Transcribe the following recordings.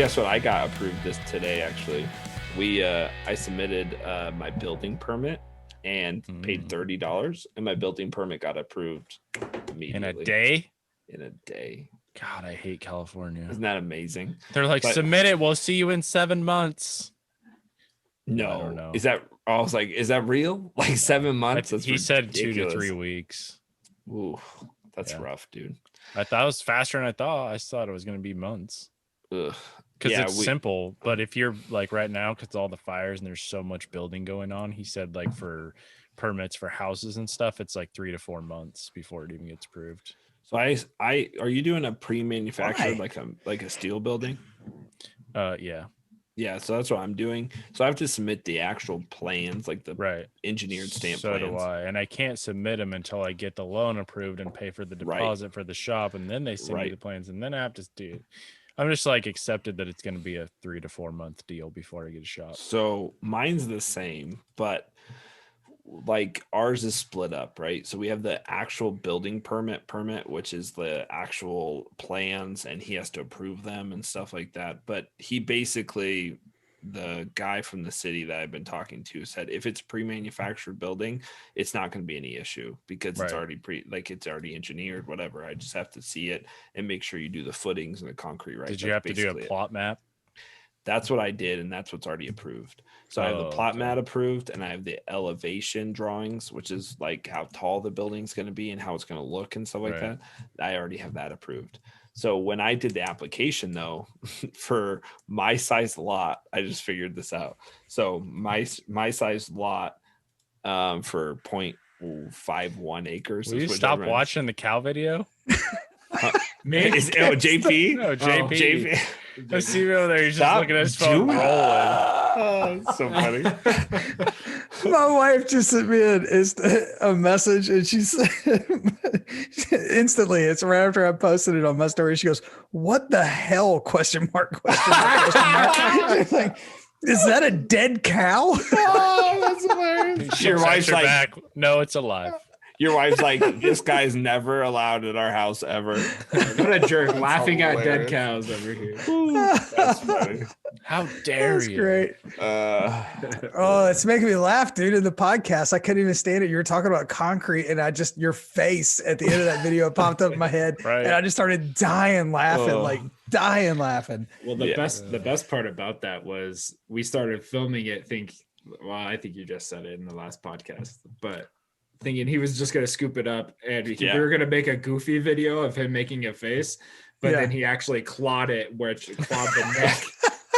guess what? I got approved this today, actually. I submitted my building permit and paid $30, and my building permit got approved immediately. In a day? In a day. God, I hate California. Isn't that amazing? They're like, submit it. We'll see you in 7 months. No, I don't know. Is that? I was like, is that real? Like 7 months? He said 2 to 3 weeks. Ooh, that's rough, dude. I thought it was faster than I thought. I thought it was going to be months. Ugh. Because it's simple. But if you're like right now, because all the fires and there's so much building going on, he said like for permits for houses and stuff, it's like 3 to 4 months before it even gets approved. So I are you doing a pre-manufactured like a steel building? Yeah. Yeah, so that's what I'm doing. So I have to submit the actual plans, like the engineered stamp plans. So do I. And I can't submit them until I get the loan approved and pay for the deposit for the shop. And then they send me the plans. And then I have to do it. I'm just like accepted that it's going to be a 3 to 4 month deal before I get a shop. So mine's the same, but like ours is split up, right? So we have the actual building permit, which is the actual plans, and he has to approve them and stuff like that. But he basically, the guy from the city that I've been talking to said, if it's pre-manufactured building, it's not going to be any issue because it's already it's already engineered, whatever. I just have to see it and make sure you do the footings and the concrete right. Did you have to do a plot map? That's what I did, and that's what's already approved. So I have the plot mat approved, and I have the elevation drawings, which is like how tall the building's going to be and how it's going to look and stuff like that. I already have that approved. So when I did the application, though, for my size lot, I just figured this out. So my size lot for 0.51 acres. Will you stop watching the cow video? JP? No, JP. JP. I see him over there. He's just looking at his phone rolling. Oh, so funny. My wife just sent me a message, and she said instantly, it's right after I posted it on my story. She goes, "What the hell?" Question mark. She's like, is that a dead cow? Oh, that's hilarious. Your wife's like, back. No, it's alive. Your wife's like, this guy's never allowed at our house ever. What a jerk. Laughing at dead cows over here. That's funny. How dare you? Great. It's making me laugh, dude. In the podcast, I couldn't even stand it. You were talking about concrete, and your face at the end of that video popped up in my head, and I just started dying laughing. Well, the best part about that was we started filming it. I think you just said it in the last podcast, but thinking he was just going to scoop it up and we were going to make a goofy video of him making a face, but then he actually clawed it, which clawed the neck,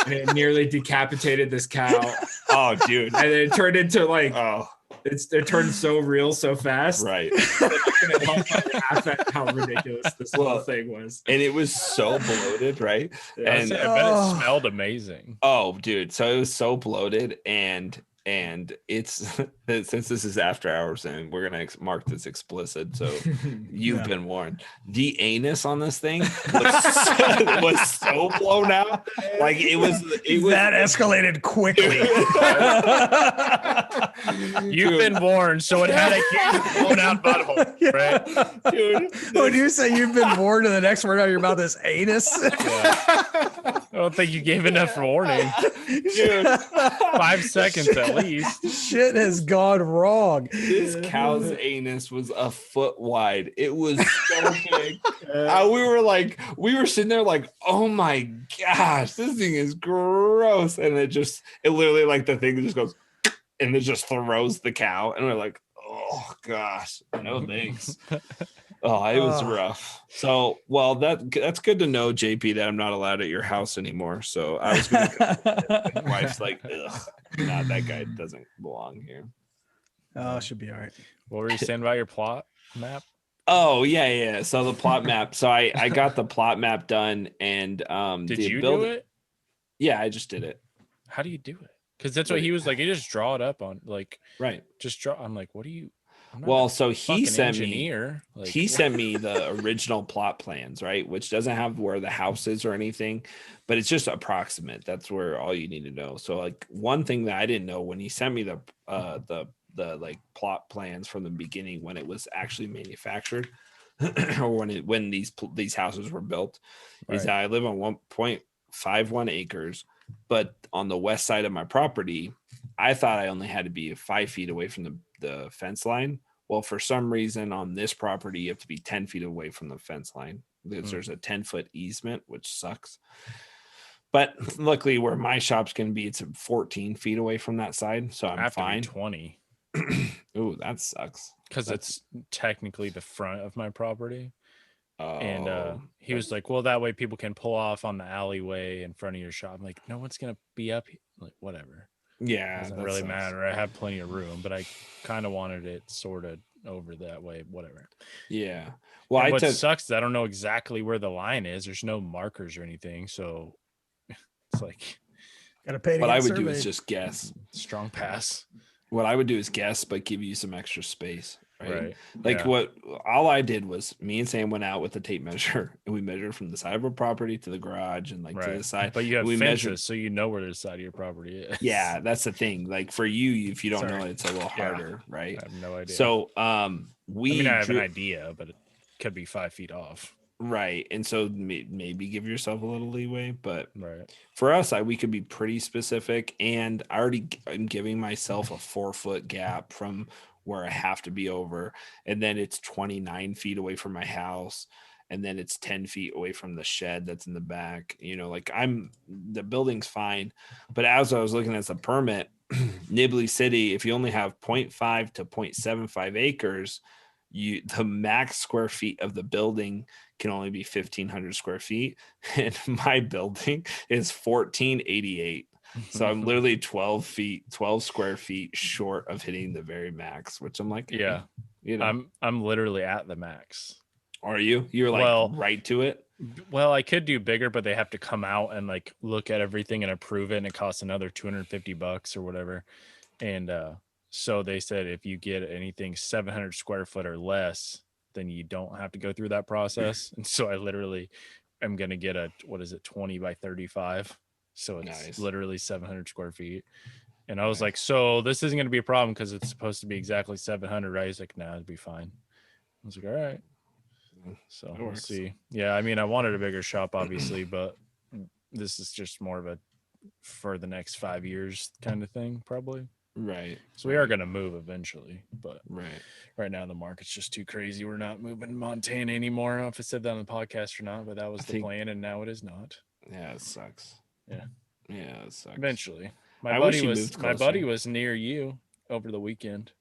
and it nearly decapitated this cow. Oh, dude. And then it turned into it turned so real so fast. Right. It's going to help laugh at how ridiculous this whole thing was. And it was so bloated, right? And I bet it smelled amazing. Oh, dude. So it was so bloated, and it's since this is after hours and we're gonna mark this explicit, so you've been warned. The anus on this thing was so blown out, like it was that escalated quickly. You've been warned, so it had a huge blown out butthole, right? Dude, when you say you've been warned, and the next word out of your mouth is anus. I don't think you gave enough warning, dude. 5 seconds at least. Shit has gone wrong. This cow's anus was a foot wide. It was so big. We were sitting there like, oh my gosh, this thing is gross. And it literally, like, the thing just goes and it just throws the cow, and we're like, oh gosh, no thanks. Oh, it was rough. So, well, that's good to know, JP, that I'm not allowed at your house anymore. So I was going to, my wife's like, ugh, nah, that guy doesn't belong here. Oh, should be all right. What were you saying about your plot map? Oh, yeah. So the plot map. So I got the plot map done, and did you do it? Yeah, I just did it. How do you do it? Because that's what he was like. You just draw it up on, like, just draw. I'm like, what do you? Well, so he sent me the original plot plans, right? Which doesn't have where the house is or anything, but it's just approximate. That's where all you need to know. So, like, one thing that I didn't know when he sent me the like plot plans from the beginning, when it was actually manufactured, or when these houses were built, is that I live on 5.1 acres, but on the west side of my property, I thought I only had to be 5 feet away from the fence line. Well, for some reason on this property, you have to be 10 feet away from the fence line. There's a 10-foot easement, which sucks. But luckily where my shop's going to be, it's 14 feet away from that side. So I'm fine. 20. Ooh, that sucks. Because it's technically the front of my property. Oh, and he was like, well, that way people can pull off on the alleyway in front of your shop. I'm like, no one's going to be up here. Like, whatever. Yeah. Doesn't really matter. I have plenty of room, but I kind of wanted it sort of over that way, whatever. Yeah. Well, what sucks is I don't know exactly where the line is. There's no markers or anything. So it's like, gotta pay. What I would do is just guess. Strong pass. What I would do is guess, but give you some extra space. Right. Like yeah. all I did was me and Sam went out with the tape measure and we measured from the side of our property to the garage and like to the side. But you have fences, measured, so you know where the side of your property is. Yeah, that's the thing. Like for you, if you don't know, it's a little harder, right? I have no idea. So I have an idea, but it could be 5 feet off. Right. And so maybe give yourself a little leeway, but right. For us, we could be pretty specific, and I already am giving myself a 4-foot gap from where I have to be over, and then it's 29 feet away from my house, and then it's 10 feet away from the shed that's in the back. You know, like the building's fine, but as I was looking at the permit, Nibley City, if you only have 0.5 to 0.75 acres, the max square feet of the building can only be 1,500 square feet, and my building is 1,488. So I'm literally 12 square feet short of hitting the very max, which I'm like, yeah, you know, I'm literally at the max. Are you? You're like right to it. Well, I could do bigger, but they have to come out and like look at everything and approve it, and it costs another $250 or whatever. And so they said if you get anything 700 square foot or less, then you don't have to go through that process. And so I literally am going to get 20 by 35. So it's literally 700 square feet. And I was like, so this isn't going to be a problem because it's supposed to be exactly 700, right? He's like, nah, it'd be fine. I was like, all right. So we'll see. Yeah, I mean, I wanted a bigger shop, obviously, but this is just more of a for the next 5 years kind of thing, probably. Right. So we are going to move eventually, but right now the market's just too crazy. We're not moving to Montana anymore. I don't know if I said that on the podcast or not, but that was the plan, and now it is not. Yeah, it sucks. Yeah, it sucks. Eventually, my buddy was near you over the weekend.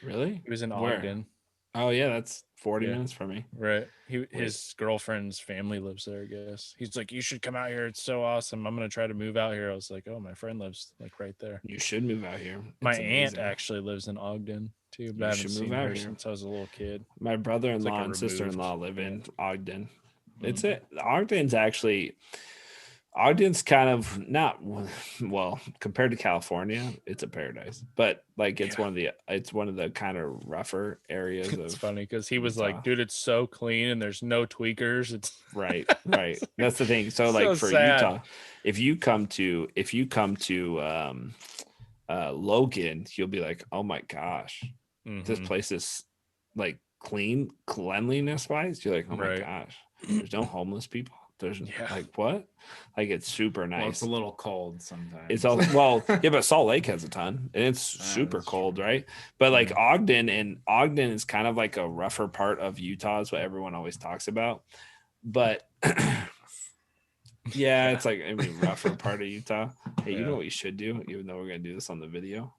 Really? He was in Ogden. Oh yeah, that's 40 minutes from me. Right. His girlfriend's family lives there, I guess. He's like, you should come out here. It's so awesome. I'm going to try to move out here. I was like, oh, my friend lives like right there. You should move out here. My aunt actually lives in Ogden too, but I haven't seen her since I was a little kid. My brother-in-law and sister-in-law live in Ogden. Ogden's kind of not well compared to California. It's a paradise, but like it's one of the kind of rougher areas. It's funny because he was like, "Dude, it's so clean and there's no tweakers." It's right. That's the thing. So like for sad. Utah, if you come to Logan, you'll be like, "Oh my gosh, this place is like cleanliness wise." You're like, "Oh my gosh, there's no homeless people." There's like what? Like it's super nice. Well, it's a little cold sometimes. It's all but Salt Lake has a ton, and it's super cold, right? But like Ogden is kind of like a rougher part of Utah, is what everyone always talks about. But it's like rougher part of Utah. Hey, you know what you should do? Even though we're gonna do this on the video.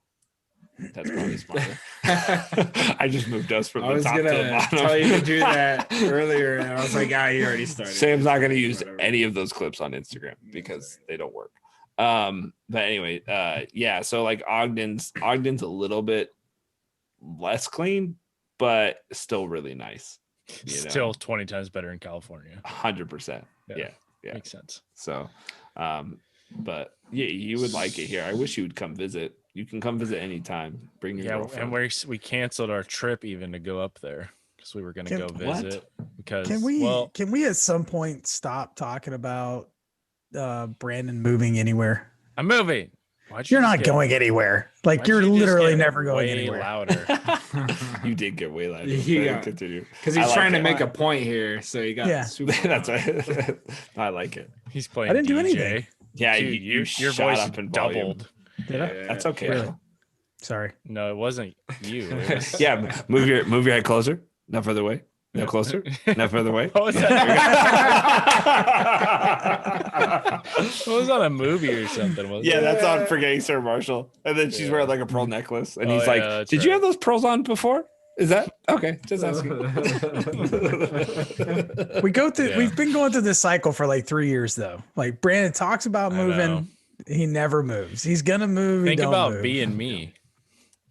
That's probably smarter. I just moved us from the top to the bottom. I was gonna tell you to do that earlier, and I was like, you already started. Sam's not gonna use any of those clips on Instagram because they don't work. But anyway, so like Ogden's a little bit less clean, but still really nice. Still 20 times better in California. 100%. Yeah. Makes sense. So, but yeah, you would like it here. I wish you would come visit. You can come visit anytime. Bring your girlfriend. And we canceled our trip even to go up there because we were going to go visit. Because can we at some point stop talking about Brandon moving anywhere? I'm moving. You're not going anywhere. Like you're literally never going anywhere. Louder. You did get way louder. Continue because he's trying to make a point here. So you got that's right. I like it. He's playing. I didn't do DJ. anything. Yeah, Dude, your your voice up in doubled. Did I? That's okay. Really? Sorry. No, it wasn't you. It was... Yeah, move your head closer. No further away. No closer. No further away. What was that? It was on a movie or something, wasn't Yeah, it? that's on Forgetting Sarah Marshall. And then she's wearing like a pearl necklace. And he's like, did you have those pearls on before? Is that okay? Just asking. We go through. We've been going through this cycle for like 3 years, though. Like Brandon talks about moving, he never moves. He's gonna move. Think about being me.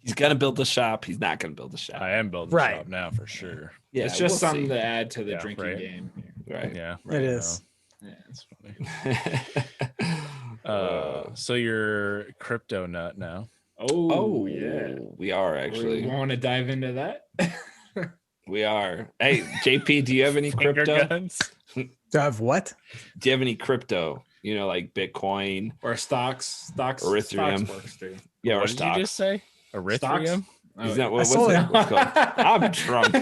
He's gonna build the shop. He's not gonna build the shop. I am building the shop now for sure. Yeah, it's just something to add to the drinking game. Right. Yeah, it is. Yeah, it's funny. So you're crypto nut now. Oh yeah, we are actually. We want to dive into that. We are. Hey, JP, do you have any crypto? Do I have what? Do you have any crypto? You know, like Bitcoin or stocks, Ethereum. Stocks works too. Yeah, what did you just say? Ethereum? Is that what's called? I'm drunk.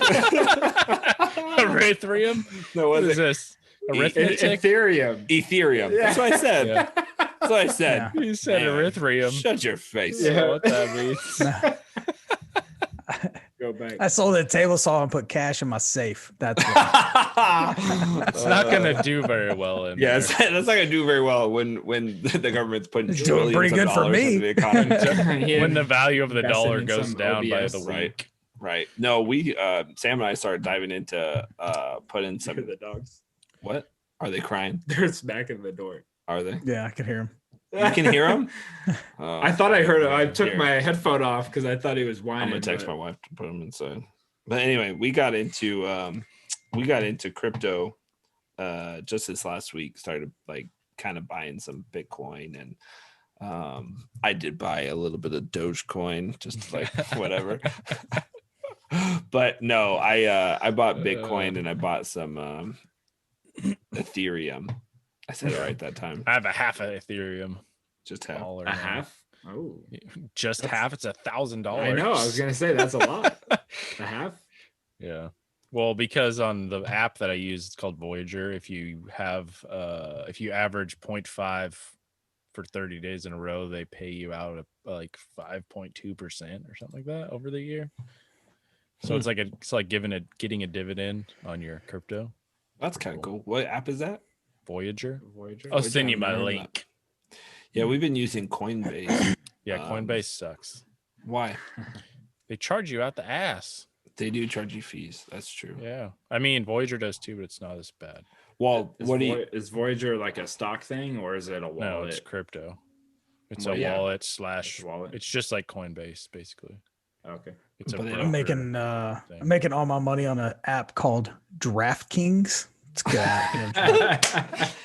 Ethereum? No, what is this? Arithmetic? Ethereum. Yeah. That's what I said. Yeah. That's what I said. Yeah. You said Ethereum. Shut your face. Yeah, what that means. Go back. I sold a table saw and put cash in my safe. That's what. It's not gonna do very well in there. That's not gonna do very well when the government's putting it's doing pretty good for me. The economy. When the value of the dollar goes down OBS. By the week. Right. No, we Sam and I started diving into putting some the dogs. What? Are they crying? They're smacking the door. Are they? Yeah, I can hear them. You can hear them? I thought I heard it. I took my headphone off because I thought he was whining. I'm gonna text my wife to put him inside. But anyway, we got into crypto just this last week. Started like kind of buying some Bitcoin, and I did buy a little bit of Dogecoin, just like whatever. But no, I bought Bitcoin and I bought some Ethereum. I said it right that time. I have a half of Ethereum. Just half. A half? Oh, just half. It's $1,000. I know. I was gonna say that's a lot. A half? Yeah. Well, because on the app that I use, it's called Voyager. If you average 0.5 for 30 days in a row, they pay you out like 5.2% or something like that over the year. So it's like getting a dividend on your crypto. That's kind of cool. What app is that? Voyager. I'll send you my link. Yeah, we've been using Coinbase. Yeah, Coinbase sucks. Why? They charge you out the ass. They do charge you fees. That's true. Yeah, I mean Voyager does too, but it's not as bad. Well, is Voyager like a stock thing or is it a wallet? No, it's crypto. It's a wallet slash wallet. It's just like Coinbase, basically. Okay. It's I'm making all my money on an app called DraftKings. It's good.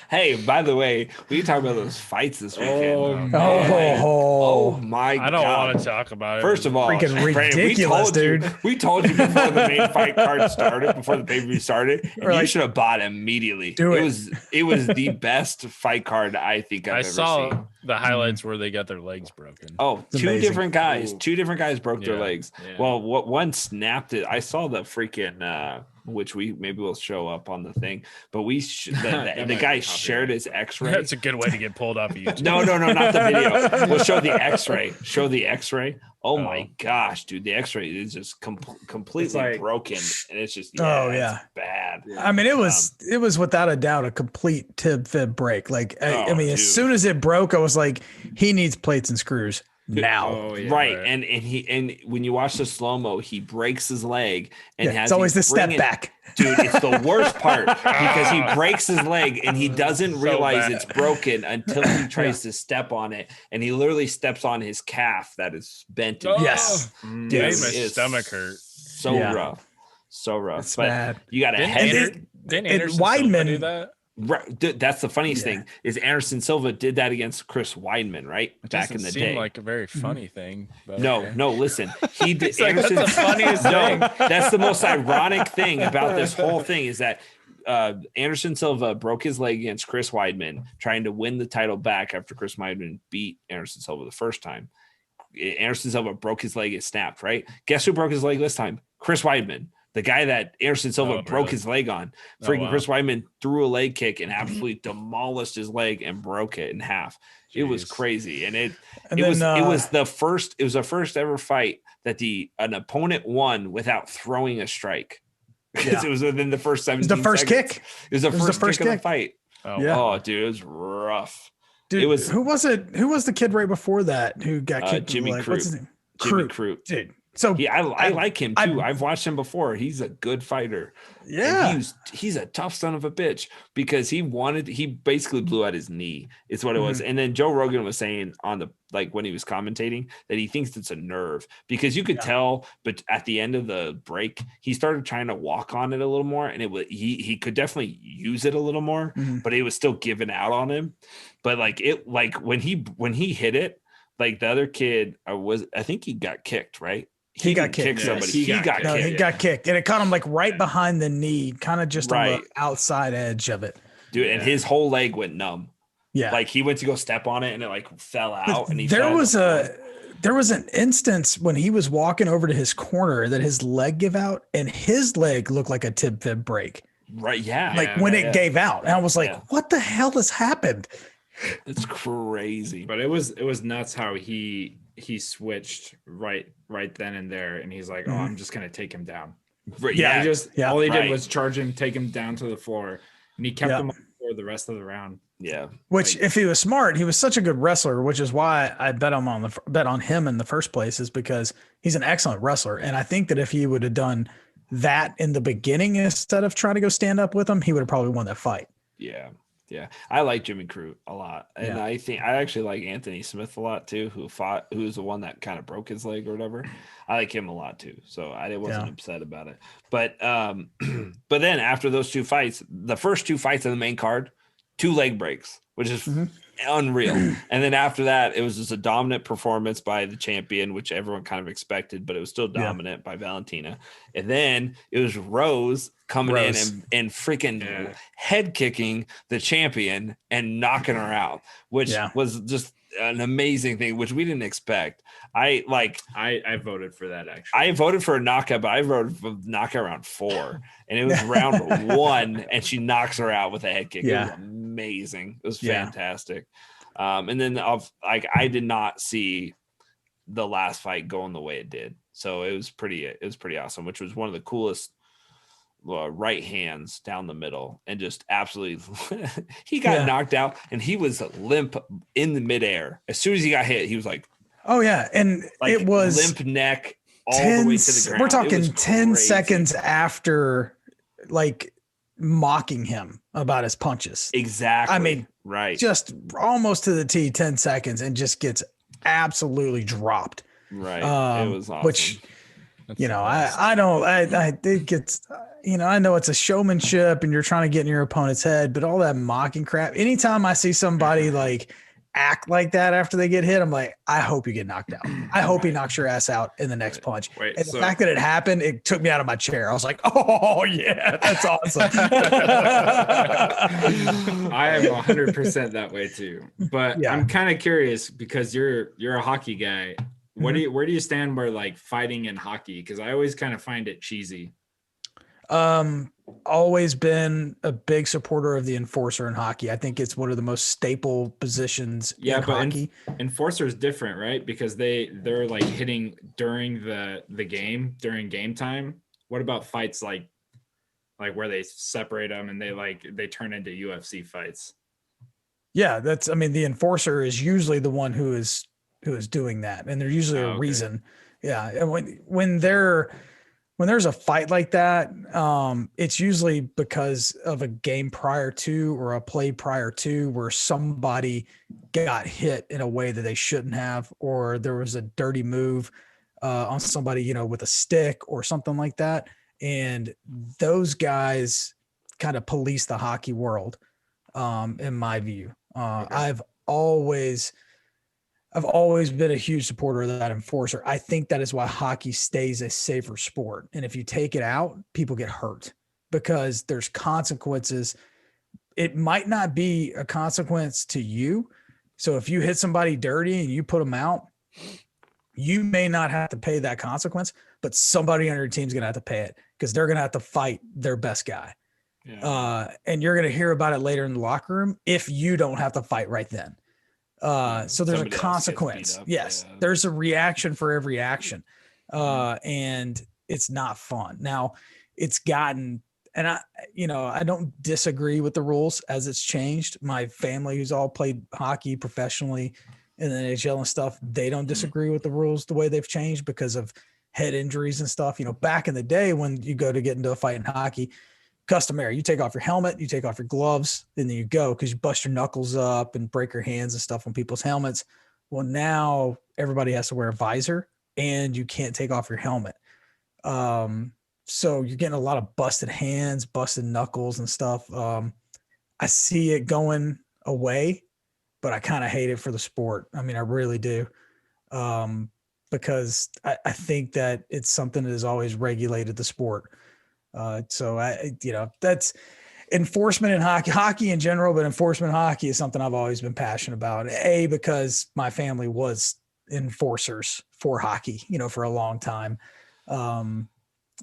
Hey, by the way, we talk about those fights this weekend. Oh my God. I don't want to talk about it. First of all, freaking ridiculous, dude. We told you before the main fight card started, before the pay-per-view started, and you should have bought immediately. It was the best fight card I think I've ever seen. The highlights where they got their legs broken. Oh, two different guys broke their legs. Yeah. Well, one snapped it. I saw the freaking which maybe we'll show up on the thing, but the guy shared his X-ray. That's a good way to get pulled off of YouTube. No, not the video. We'll show the X-ray. Oh my gosh, dude, the X-ray is just completely broken, and it's just it's bad. I mean, it was without a doubt a complete tib-fib break. Like, I mean, as soon as it broke, I was like, he needs plates and screws now. Right. And when you watch the slow-mo, he breaks his leg and it's always the step back. Dude, it's the worst part because he breaks his leg and he doesn't realize it's broken until he tries to step on it, and he literally steps on his calf that is bent. Yes. Dude, my stomach hurt. So rough. It's bad. You got to Didn't Anderson Silva do that? Right, that's the funniest thing is Anderson Silva did that against Chris Weidman, right? Back in the day. Like a very funny thing. But no, listen. He did. Anderson, that's the funniest thing. That's the most ironic thing about this whole thing is that Anderson Silva broke his leg against Chris Weidman, trying to win the title back after Chris Weidman beat Anderson Silva the first time. Anderson Silva broke his leg, it snapped, right? Guess who broke his leg this time? Chris Weidman. The guy that Anderson Silva broke his leg on. Freaking Chris Weidman threw a leg kick and absolutely demolished his leg and broke it in half. Jeez. It was crazy. And it was the first ever fight that an opponent won without throwing a strike. Because it was within the first 17 seconds. It was the first kick. It was the first kick of the fight. Oh, dude, it was rough. Dude, it was who was the kid right before that who got kicked? Jimmy Crute. What's his name? Jimmy Crute. Dude. So I like him too. I've watched him before. He's a good fighter. Yeah. And he's a tough son of a bitch because he basically blew out his knee. It's what it was. And then Joe Rogan was saying when he was commentating that he thinks it's a nerve because you could tell, but at the end of the break, he started trying to walk on it a little more and he could definitely use it a little more, but it was still giving out on him. But when he hit it, like the other kid I think he got kicked, right? He got kicked. Somebody. He got kicked. He got kicked, and it caught him like right behind the knee, kind of just on the outside edge of it. Dude, and his whole leg went numb. Yeah, like he went to go step on it, and it like fell out. And there was an instance when he was walking over to his corner that his leg gave out, and his leg looked like a tib fib break. Right? Yeah. Like when it gave out, and I was like, "What the hell has happened?" It's crazy. But it was nuts how he switched right then and there, and he's like, I'm just gonna take him down. Right, yeah, all he did was charge him, take him down to the floor, and he kept him on the floor the rest of the round. Yeah, which if he was smart, he was such a good wrestler, which is why I bet on him in the first place, is because he's an excellent wrestler, and I think that if he would have done that in the beginning instead of trying to go stand up with him, he would have probably won that fight. Yeah. Yeah, I like Jimmy Crute a lot, and I think I actually like Anthony Smith a lot too, who's the one that kind of broke his leg or whatever. I like him a lot too, so I wasn't upset about it. But but then after those two fights, the first two fights on the main card, 2 leg breaks, which is unreal. And then after that, it was just a dominant performance by the champion, which everyone kind of expected, but it was still dominant by Valentina. And then it was Rose coming in and freaking head kicking the champion and knocking her out, which was just an amazing thing, which we didn't expect. I voted for that actually. I voted for a knockout, but I voted for knockout round 4, and it was round 1, and she knocks her out with a head kick. It was amazing. It was fantastic. And then I did not see the last fight going the way it did, so it was pretty awesome. Which was one of the coolest right hands down the middle, and just absolutely he got knocked out, and he was limp in the midair. As soon as he got hit, he was like, oh yeah, and it was limp neck all the way to the ground. We're talking 10 seconds after like mocking him about his punches. Exactly. I mean, just almost to the T, 10 seconds, and just gets absolutely dropped. Right. It was awesome. Which I think it's, I know it's a showmanship and you're trying to get in your opponent's head, but all that mocking crap, anytime I see somebody like act like that after they get hit, I'm like, I hope you get knocked out. I hope he knocks your ass out in the next punch. And the fact that it happened, it took me out of my chair. I was like, oh yeah, that's awesome. I am 100% that way too. But I'm kind of curious because you're a hockey guy. Where do you stand where like fighting in hockey? Because I always kind of find it cheesy. Always been a big supporter of the enforcer in hockey. I think it's one of the most staple positions in hockey. Enforcer is different, right? Because they're like hitting during the game, during game time. What about fights like where they separate them and they turn into UFC fights? Yeah, the enforcer is usually the one who is doing that, and there's usually a reason. Yeah, and when there's a fight like that, it's usually because of a game prior to or a play prior to where somebody got hit in a way that they shouldn't have, or there was a dirty move on somebody, with a stick or something like that. And those guys kind of police the hockey world, in my view. I've always been a huge supporter of that enforcer. I think that is why hockey stays a safer sport. And if you take it out, people get hurt because there's consequences. It might not be a consequence to you. So if you hit somebody dirty and you put them out, you may not have to pay that consequence, but somebody on your team's going to have to pay it because they're going to have to fight their best guy. Yeah. And you're going to hear about it later in the locker room if you don't have to fight right then. So there's a consequence. Yes. Yeah. There's a reaction for every action. And it's not fun. Now it's gotten, and I don't disagree with the rules as it's changed. My family, who's all played hockey professionally in the NHL and stuff, they don't disagree with the rules the way they've changed because of head injuries and stuff. Back in the day when you go to get into a fight in hockey, customary, you take off your helmet, you take off your gloves, and then you go because you bust your knuckles up and break your hands and stuff on people's helmets. Well, now everybody has to wear a visor and you can't take off your helmet. So you're getting a lot of busted hands, busted knuckles and stuff. I see it going away, but I kind of hate it for the sport. I mean, I really do. Because I think that it's something that has always regulated the sport. So that's enforcement in hockey in general, but enforcement in hockey is something I've always been passionate about. Because my family was enforcers for hockey, for a long time.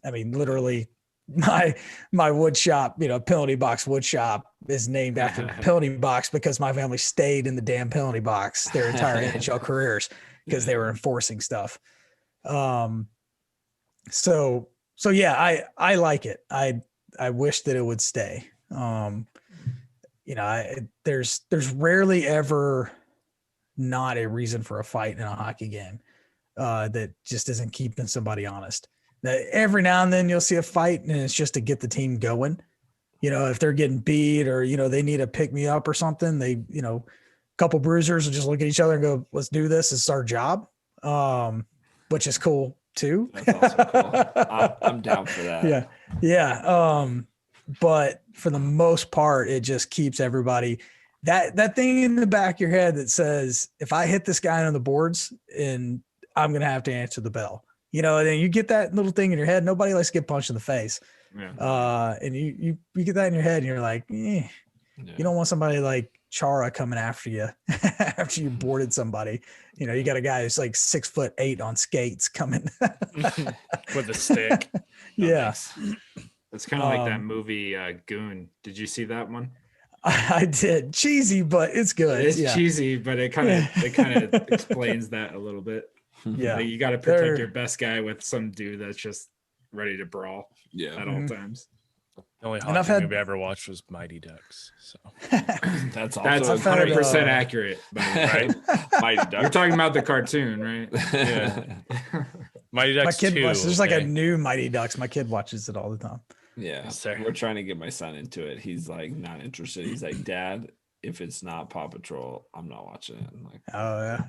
Literally my woodshop, penalty box woodshop is named after the penalty box because my family stayed in the damn penalty box their entire NHL careers because they were enforcing stuff. So yeah, I like it. I wish that it would stay. There's rarely ever not a reason for a fight in a hockey game that just isn't keeping somebody honest. Now, every now and then you'll see a fight and it's just to get the team going. If they're getting beat or, they need to pick me up or something, they, a couple bruisers will just look at each other and go, let's do this. It's our job. Which is cool too. That's also cool. I'm down for that. Yeah. Yeah. But for the most part, it just keeps everybody that thing in the back of your head that says, if I hit this guy on the boards and I'm going to have to answer the bell, and then you get that little thing in your head. Nobody likes to get punched in the face. Yeah. And you get that in your head and you're like, You don't want somebody like Chara coming after you after you boarded somebody. You got a guy who's like 6'8" on skates coming with a stick. Yeah. It's kind of like that movie Goon. Did you see that one? I did. Cheesy, but it's good. It's cheesy, but it kind of explains that a little bit. Yeah. Like you got to protect your best guy with some dude that's just ready to brawl at all times. The only hockey movie I ever watched was Mighty Ducks. So that's 100% accurate. Right? Mighty Ducks. You're talking about the cartoon, right? Yeah. Mighty Ducks. My kid watches. There's like a new Mighty Ducks. My kid watches it all the time. Yeah, yes, we're trying to get my son into it. He's like not interested. He's like, Dad, if it's not Paw Patrol, I'm not watching it. I'm like, oh yeah.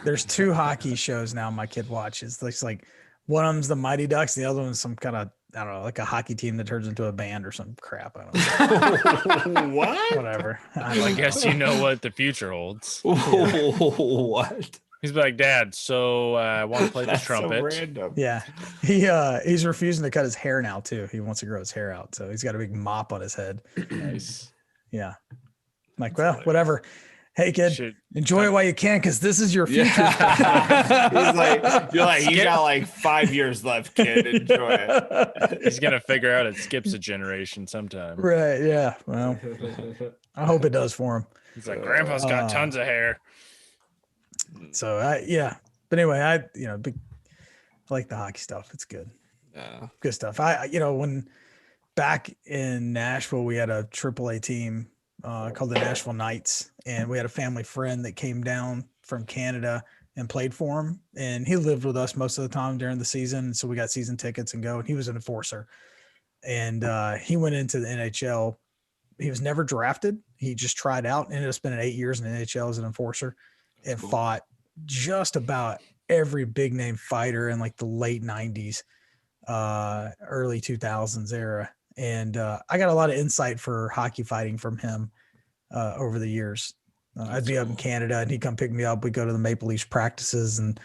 There's 2 hockey shows now my kid watches. It's like one of them's the Mighty Ducks, the other one's some kind of, I don't know, like a hockey team that turns into a band or some crap. I don't know. What? Whatever. I guess you know what the future holds. What? He's like, Dad, so I want to play the trumpet. So random. Yeah. He's refusing to cut his hair now too. He wants to grow his hair out. So he's got a big mop on his head. Nice. Yeah. I'm like, well, whatever. Hey kid, enjoy it while you can, because this is your future. Yeah. You got like 5 years left, kid. Enjoy it. He's gonna figure out it skips a generation sometime. Right. Yeah. Well, I hope it does for him. He's like, Grandpa's got tons of hair. So but anyway, I like the hockey stuff. It's good. Yeah. Good stuff. When back in Nashville, we had a AAA team called the Nashville Knights, and we had a family friend that came down from Canada and played for him, and he lived with us most of the time during the season. So we got season tickets and go, and he was an enforcer, and he went into the NHL. He was never drafted. He just tried out and ended up spending 8 years in the NHL as an enforcer and fought just about every big name fighter in like the late 90s, early 2000s era. And I got a lot of insight for hockey fighting from him over the years. I'd be up in Canada and he'd come pick me up. We'd go to the Maple Leafs practices and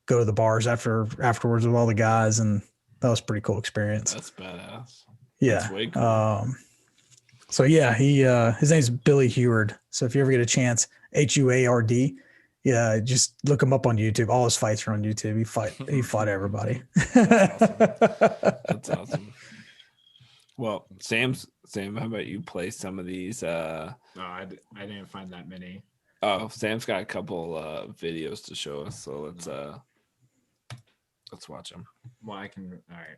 go to the bars afterwards with all the guys. And that was a pretty cool experience. That's badass. Yeah. That's way cool. So yeah, his name's Billy Heward. So if you ever get a chance, Huard. Yeah, just look him up on YouTube. All his fights are on YouTube. He fought everybody. That's awesome. Well, Sam, how about you play some of these? No, I didn't find that many. Oh, Sam's got a couple videos to show us, so let's watch them. Well, I can. All right.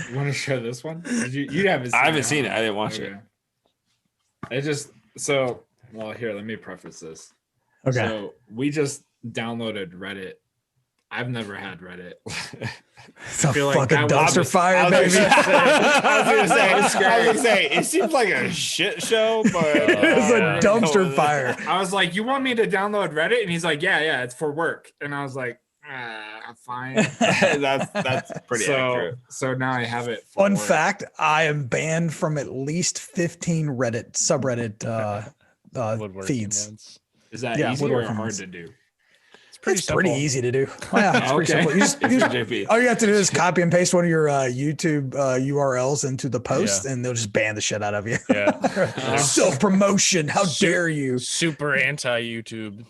You want to show this one? You haven't seen I haven't seen it. I didn't watch it. It just well, here, let me preface this. Okay. So we just downloaded Reddit. I've never had Reddit. It's a fucking dumpster fire, baby. I was gonna say, it seems like a shit show, but it's a dumpster fire. I was like, "You want me to download Reddit?" And he's like, "Yeah, it's for work." And I was like, "Fine." that's pretty accurate. So now I have it. Fun fact: I am banned from at least 15 Reddit subreddit feeds. Ones. Is that easy or hard to do? It's pretty easy to do. Yeah, it's pretty simple. All you have to do is copy and paste one of your YouTube URLs into the post, and they'll just ban the shit out of you. Yeah. Self promotion. How dare you? Super anti YouTube.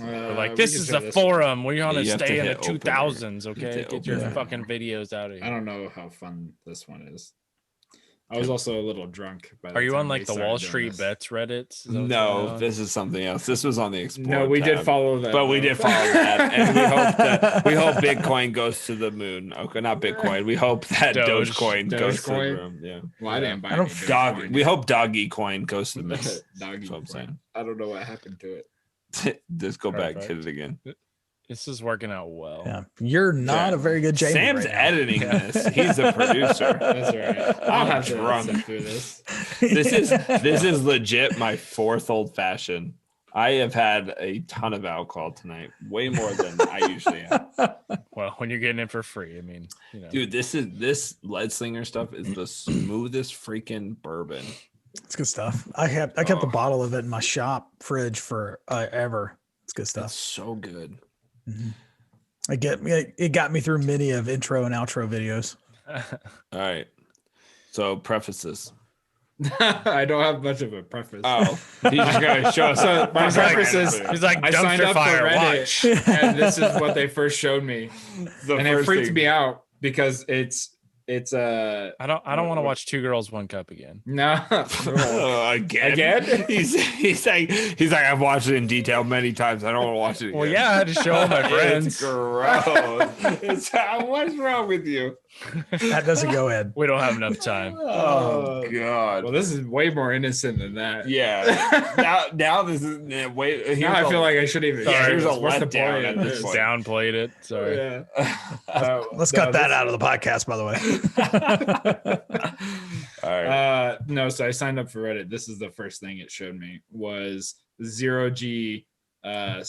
Like, this is a this forum. We want to stay in the open 2000s. Okay, get your fucking videos out of here. I don't know how fun this one is. I was also a little drunk. Are you on like the Wall Street Bets Reddits? No, this is something else. This was on the Explore. No, we did follow that. But we did follow that, and we hope Bitcoin goes to the moon. Okay, not Bitcoin. We hope that Dogecoin goes to the moon. Yeah. Well, I didn't buy any. We hope Doggy Coin goes to the moon. Doggy That's what I'm saying. I don't know what happened to it. Just go back, hit it again. This is working out well. Yeah, you're not a very good Jamie. Sam's editing this. He's a producer. That's right. I'll have to drunk through this. This is legit my fourth old fashioned. I have had a ton of alcohol tonight, way more than I usually am. Well, when you're getting it for free, I mean, dude, this Lead Slinger stuff is the smoothest freaking bourbon. It's good stuff. I kept a bottle of it in my shop fridge for ever. It's good stuff. It's so good. Mm-hmm. It got me through many of intro and outro videos. All right. So prefaces. I don't have much of a preface. Oh, he's just gonna show us. My preface is he's like, I signed up fire, for Reddit, and this is what they first showed me, and it freaked me out because it's I don't want to watch Two Girls One Cup again. No. Again? He's like I've watched it in detail many times. I don't want to watch it again. Well, yeah, I had to show all my friends. It's gross. What's wrong with you? That doesn't go in. We don't have enough time. Oh God. Well, this is way more innocent than that. Yeah. now this is way. Now I feel like I shouldn't even. Here's a what's the letdown at point? this point. Downplayed it. Sorry. Yeah. Let's cut that out of the podcast, by the way. All right. No, so I signed up for Reddit. This is the first thing it showed me was 0G drag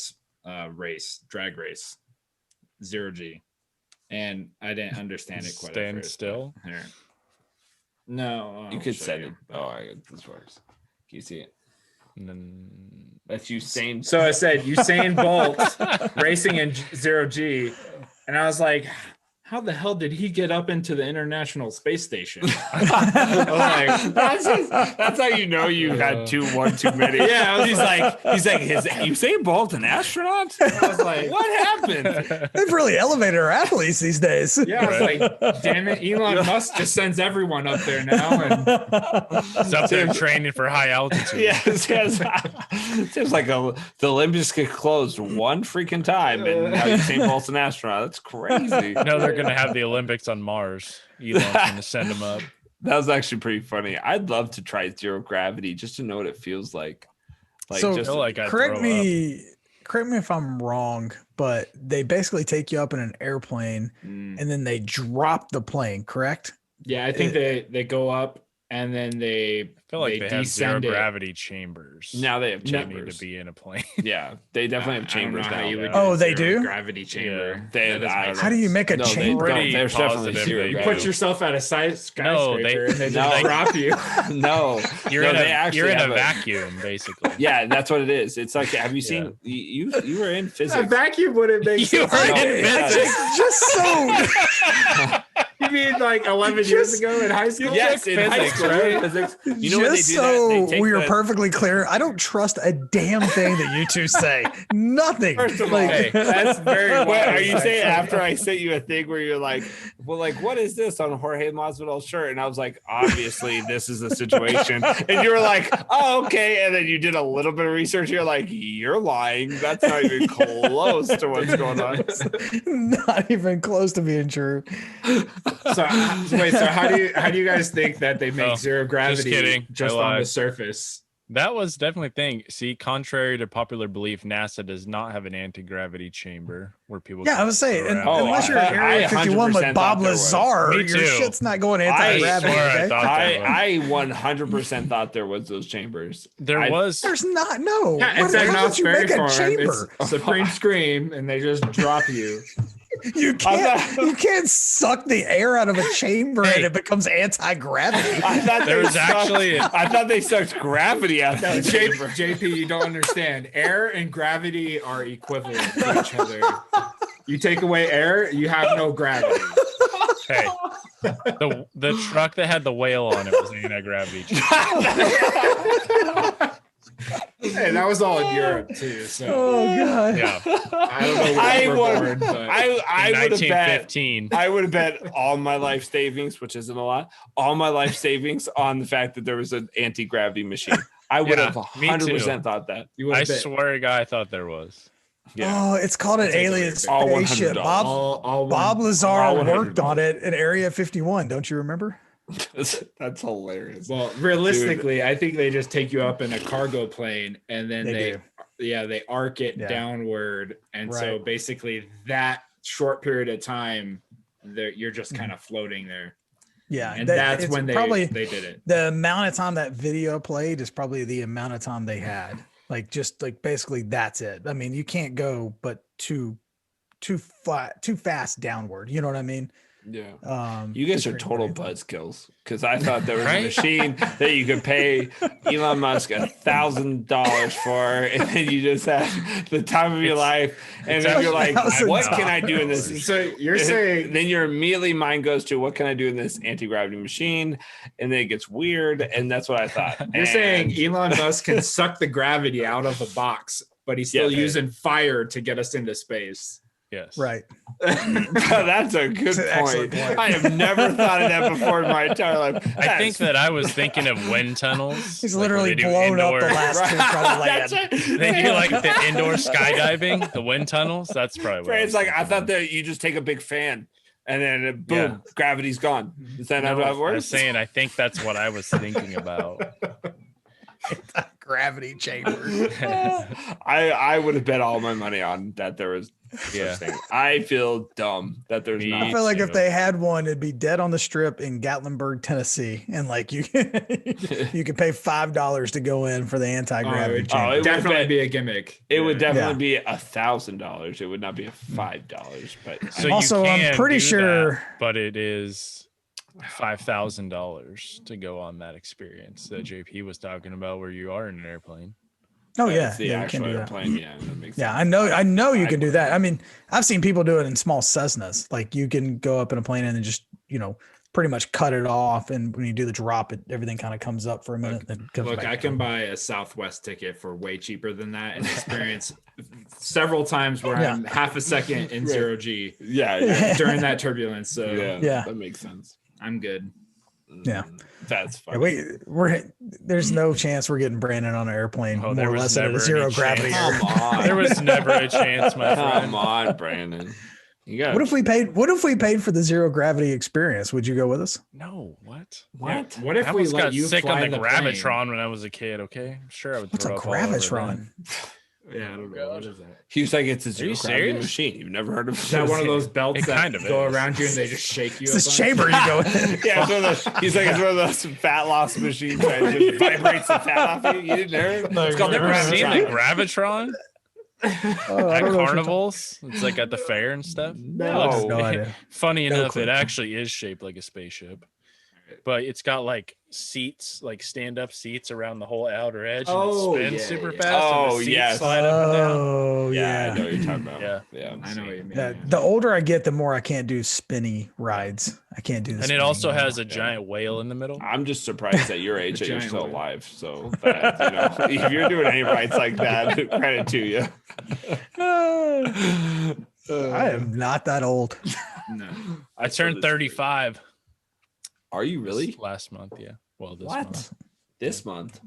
race 0G, and I didn't understand it quite. Stand still. Here. No, you could set it. Oh, this works. Can you see it? That's Usain. So I said Usain Bolt racing in 0G, and I was like, how the hell did he get up into the International Space Station? Like, that's how you know you had one too many. Yeah, he's like, is Usain Bolt an astronaut? I was like, what happened? They've really elevated our athletes these days. Yeah, I was like, damn it, Elon Musk just sends everyone up there now, and he's up there training for high altitude. Yes. Seems like the Olympics get closed one freaking time, and now Usain Bolt's an astronaut. That's crazy. No, they're gonna have the Olympics on Mars. Elon's gonna send them up. That was actually pretty funny. I'd love to try zero gravity just to know what it feels like. Correct me if I'm wrong, but they basically take you up in an airplane and then they drop the plane, correct? Yeah, I think they go up and then they feel like they have zero gravity chambers. Now they have chambers. Need to be in a plane. Yeah, they definitely have chambers now. Oh, they do? Gravity chamber. Yeah. How do you make a chamber? There's definitely zero. You put yourself at a skyscraper and they just drop you. No, you're in a vacuum, basically. Yeah, that's what it is. It's like, have you seen you were in physics? A vacuum wouldn't make sense. Just so. You You mean like 11 years ago in high school? Yes, in high school, right? Physics. You know Just we are perfectly clear, I don't trust a damn thing that you two say. Nothing. First of like, all, hey, that's very Wait, wise. are you saying after I sent you a thing where you're like, well, like, what is this on Jorge Masvidal's shirt? And I was like, obviously, this is the situation. And you were like, oh, okay. And then you did a little bit of research. You're like, you're lying. That's not even close to what's going on. Not even close to being true. So wait, so how do you guys think that they make zero gravity just on the surface? That was definitely a thing. See, contrary to popular belief, NASA does not have an anti-gravity chamber where people. Yeah, I was saying, unless you're in Area 51 with Bob Lazar, your shit's not going anti-gravity. I 100% thought there was those chambers. There's not. No. Yeah, it's at Knott's Berry Farm. It's Supreme Scream, and they just drop you. You can't suck the air out of a chamber and it becomes anti-gravity. I thought they sucked gravity out of the chamber. JP, you don't understand. Air and gravity are equivalent to each other. You take away air, you have no gravity. Hey, the truck that had the whale on it was an anti-gravity chamber. Hey, that was all in Europe too. So, God, yeah. I don't know where you were born, but I would have bet. 1915. I would have bet all my life savings, which isn't a lot, all my life savings on the fact that there was an anti-gravity machine. I would have 100% thought that. I swear to God, I thought there was. Yeah. Oh, it's called an alien spaceship. Bob Lazar worked on it in Area 51. Don't you remember? That's hilarious. Well, realistically, dude, I think they just take you up in a cargo plane and then they arc it downward, and so basically that short period of time you're just kind of floating there. Yeah, and that's when they did it. The amount of time that video played is probably the amount of time they had. Like basically that's it. I mean, you can't go but too fast downward. You know what I mean? Yeah. You guys are total buzzkills, because I thought there was a machine that you could pay Elon Musk $1,000 for, and then you just have the time of your life, and then you're like, what can I do in this? So you're saying then your immediately mind goes to, what can I do in this anti-gravity machine? And then it gets weird, and that's what I thought. You're saying Elon Musk can suck the gravity out of a box, but he's still using fire to get us into space. Yes. Right. That's a good point. I have never thought of that before in my entire life. I think that I was thinking of wind tunnels. He's literally blown up the last two trying to land. They do like the indoor skydiving, the wind tunnels. That's probably what it's like. I thought that you just take a big fan and then boom, gravity's gone. Is that not how it works? I was saying, I think that's what I was thinking about. Gravity chamber. I would have bet all my money on that there was such thing. I feel dumb that there's not. I feel like if they had one, it'd be dead on the strip in Gatlinburg, Tennessee, and like you could pay $5 to go in for the anti-gravity chamber. It would definitely be a gimmick. It would definitely be $1,000. It would not be $5. But so also, I'm pretty sure, but it is $5,000 to go on that experience that JP was talking about, where you are in an airplane. Oh yeah, the actual airplane. Yeah, that makes sense. I know you can do that. I mean, I've seen people do it in small Cessnas. Like you can go up in a plane and then just pretty much cut it off, and when you do the drop, everything kind of comes up for a minute. Then comes back I can buy a Southwest ticket for way cheaper than that and experience several times where I'm half a second in 0G. Yeah, during that turbulence. So yeah, that makes sense. I'm good. Yeah, that's funny. There's no chance we're getting Brandon on an airplane more or less than a zero gravity. Come on, there was never a chance, my friend. Come on, Brandon. What if we paid for the zero gravity experience? Would you go with us? No. What? Yeah, what if we got sick on the Gravitron plane? when I was a kid? Okay, I'm sure I would. What's a Gravitron? Yeah, I don't know. What is that? He was like, it's a zero gravity machine. You've never heard of it? Is that one of those belts that go around you and they just shake you? It's this chamber you go in. Yeah, he's like, it's one of those fat loss machines that just vibrates the fat off you. You didn't hear it? It's called the Gravitron. At carnivals, it's like at the fair and stuff. No idea. Funny enough, it actually is shaped like a spaceship. but it's got like seats, like stand-up seats around the whole outer edge, and Oh, it spins yeah, super yeah. fast. Oh, and the seats yes. slide up and down. Oh, Yeah, I yeah. know what you're talking about. Yeah. I know what you mean. Yeah, the older I get, the more I can't do spinny rides. I can't do this. And it also has a Yeah. giant whale in the middle. I'm just surprised at your age that you're Giant still whale. alive. So that, if you're doing any rides like that, credit to you. I am not that old. No. I turned 35. Are you really? Last month, yeah. Well, this What? month. This month?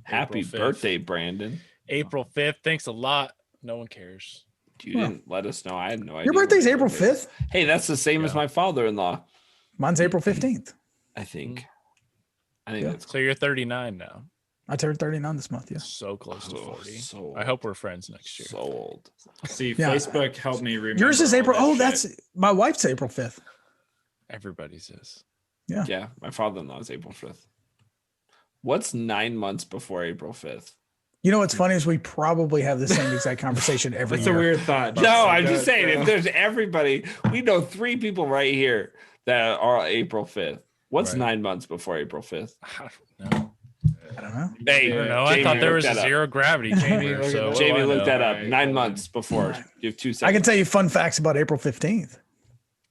Happy April 5th. birthday, Brandon. April 5th. Thanks a lot. No one cares. You didn't let us know. I had no idea. Your birthday's when April birthday was. 5th. Hey, that's the same as Yeah. my father-in-law. Mine's April 15th. I think. I think Yeah. that's So you're 39 now. I turned 39 this month. Yeah. So close to 40. so I hope we're friends next year. so old. See, Yeah. Facebook helped me remember. Yours is all April. this Oh, shit. that's my wife's April 5th. Everybody's is. Yeah, my father-in-law is April 5th. What's 9 months before April 5th? You know what's funny is we probably have the same exact conversation every That's year. a weird thought. No, I'm just saying, if there's everybody, we know 3 people right here that are April 5th. What's Right. 9 months before April 5th? I don't know. I don't know. Hey, I don't know. Jamie, I thought there look was a that up. zero gravity chamber. So what do Jamie, I look know? that up. Alright, 9 hold on. months before. You have 2 I seconds. can tell you fun facts about April 15th,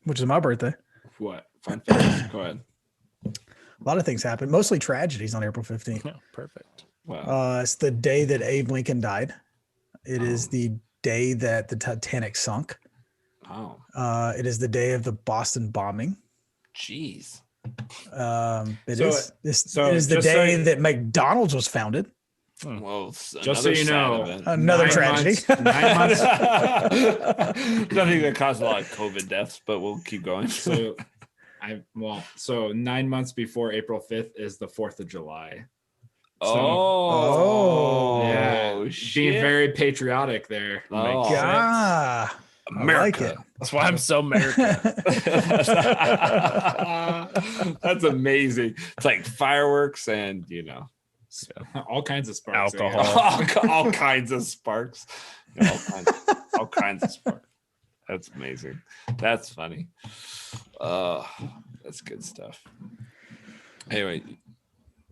which is my birthday. What? Fun facts. Go ahead. A lot of things happen, mostly tragedies on April 15th. Yeah, perfect. Wow. It's the day that Abe Lincoln died. It is the day that the Titanic sunk. Oh, It is the day of the Boston bombing. jeez. It So- is. so it is the just so day you- that McDonald's was founded. Well, it's Just so another you side know, of it. Another 9 tragedy. months- 9 months. Nothing that caused a lot of COVID deaths, but we'll keep going. So, so 9 months before April 5th is the 4th of July. Oh, Yeah, shit. being very patriotic there. Oh. Yeah. America. I like That's why I'm so American. That's amazing. It's like fireworks and All kinds of sparks. Alcohol. all kinds of sparks. All kinds of sparks. That's amazing. That's funny. That's good stuff. Anyway,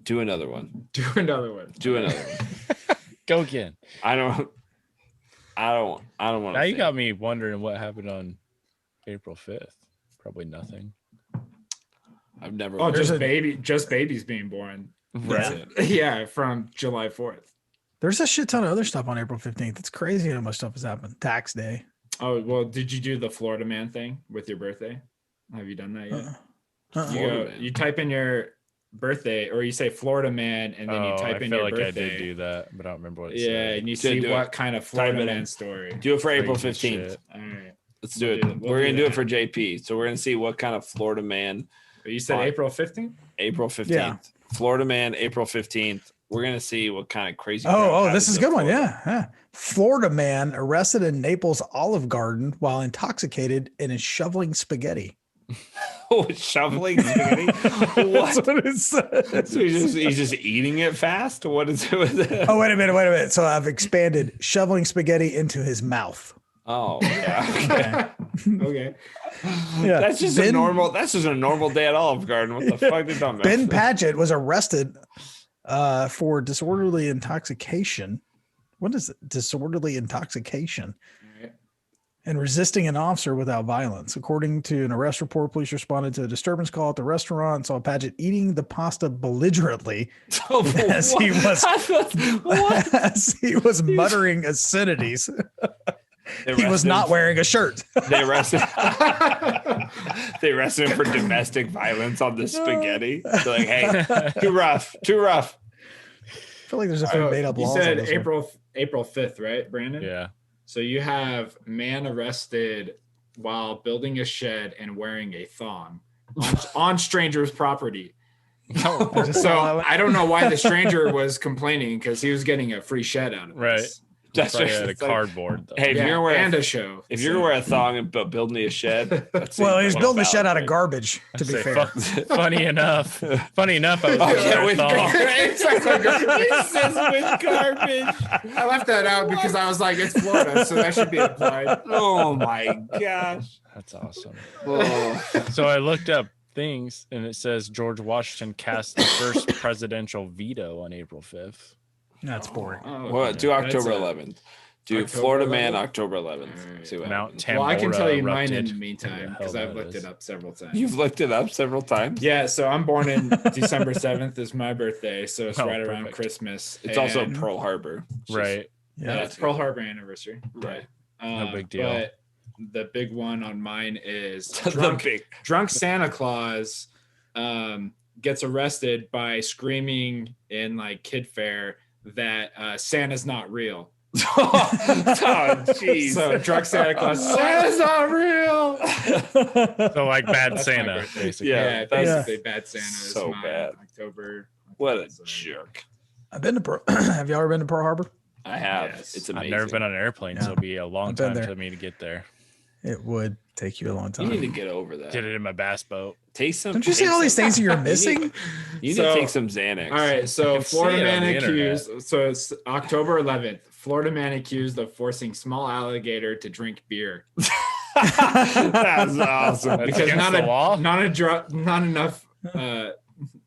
do another one. Do another one. Do another one. Go again. I don't want to. Now you got me wondering what happened on April 5th. Probably nothing. I've never. Oh, There's just babies being born. Right. Yeah, from July 4th. There's a shit ton of other stuff on April 15th. It's crazy how much stuff has happened. Tax day. Oh, well, did you do the Florida man thing with your birthday? Have you done that yet? Uh-uh. Florida man. You type in your birthday, or you say Florida man, and then you type I in feel your like birthday. I did do that, but I don't remember what it Yeah, said. and you Do see it. what kind of Florida it man in. story. Do it for April Crazy 15th. shit. All right. Let's do We'll it. do that. We'll We're do gonna do it that. for JP. So we're gonna see what kind of Florida man. You said Fine. April 15th? April 15th. Yeah. Florida man, April 15th. We're gonna see what kind of crazy. crap Oh, this happens is a in good one. Florida. Yeah. Florida man arrested in Naples Olive Garden while intoxicated and is shoveling spaghetti. Oh, shoveling spaghetti. That's What? what it says. So he's just eating it fast. What is it with it? Oh, wait a minute. So I've expanded shoveling spaghetti into his mouth. Oh, yeah. Okay. Okay. Yeah. That's just a normal. That's just a normal day at Olive Garden. What the fuck did you Ben Padgett was arrested for disorderly intoxication. What is it? Disorderly intoxication Alright. and resisting an officer without violence. According to an arrest report, police responded to a disturbance call at the restaurant and saw Padgett eating the pasta belligerently as he was What? as he was muttering obscenities. He was not wearing a shirt. They arrested. They arrested him for domestic violence on the spaghetti. They're like, hey, too rough. I feel like there's a few made up You laws. on said this one. April 5th, right, Brandon? Yeah. So you have man arrested while building a shed and wearing a thong on stranger's property. I just saw that So one. I don't know why the stranger was complaining, because he was getting a free shed out of Right. this. That's Probably just had a it's like, cardboard though. hey, if Yeah, you're wearing and a show. if you're gonna wear a thong and build me a shed, that's Well, he's well building a shed out of valid. garbage, to be Say, fair. funny enough, I was Oh, wearing yeah, a with thong. It says with garbage. I left that out because I was like, it's Florida, so that should be applied. Oh my gosh. That's awesome. Oh. So I looked up things, and it says George Washington cast the first presidential veto on April 5th. That's boring. Well, do October 11th. Do October Florida 11th? Man October 11th. See what Mount happens. Tambora Well, I can tell you mine in erupted. the meantime because I've looked it up several times. You've looked it up several times? Yeah, so I'm born in December 7th is my birthday, so it's right around perfect. Christmas. It's also Pearl Harbor. Right. Yeah, it's Pearl Harbor anniversary. Right. No big deal. But the big one on mine is The drunk Santa Claus gets arrested by screaming in like kid fair that Santa's not real. Oh, jeez. So drunk Santa Claus, Santa's not real. So like Bad That's Santa, my birthday. basically. Yeah, that's basically Bad Santa is so mine, bad. October. What a jerk. I've been to Pearl. Have y'all ever been to Pearl Harbor? I have. Yes. It's I've amazing. never been on an airplane, so it'll be a long I've been time there. for me to get there. It would take you a long You time. need to get over that. Did it in my bass boat. Take some. Don't you see all these things that you're missing? You need So- to take some Xanax. All right, so can see Florida it on man the accused. So it's October 11th. Florida man accused of forcing small alligator to drink beer That's awesome. That's because against the law? not enough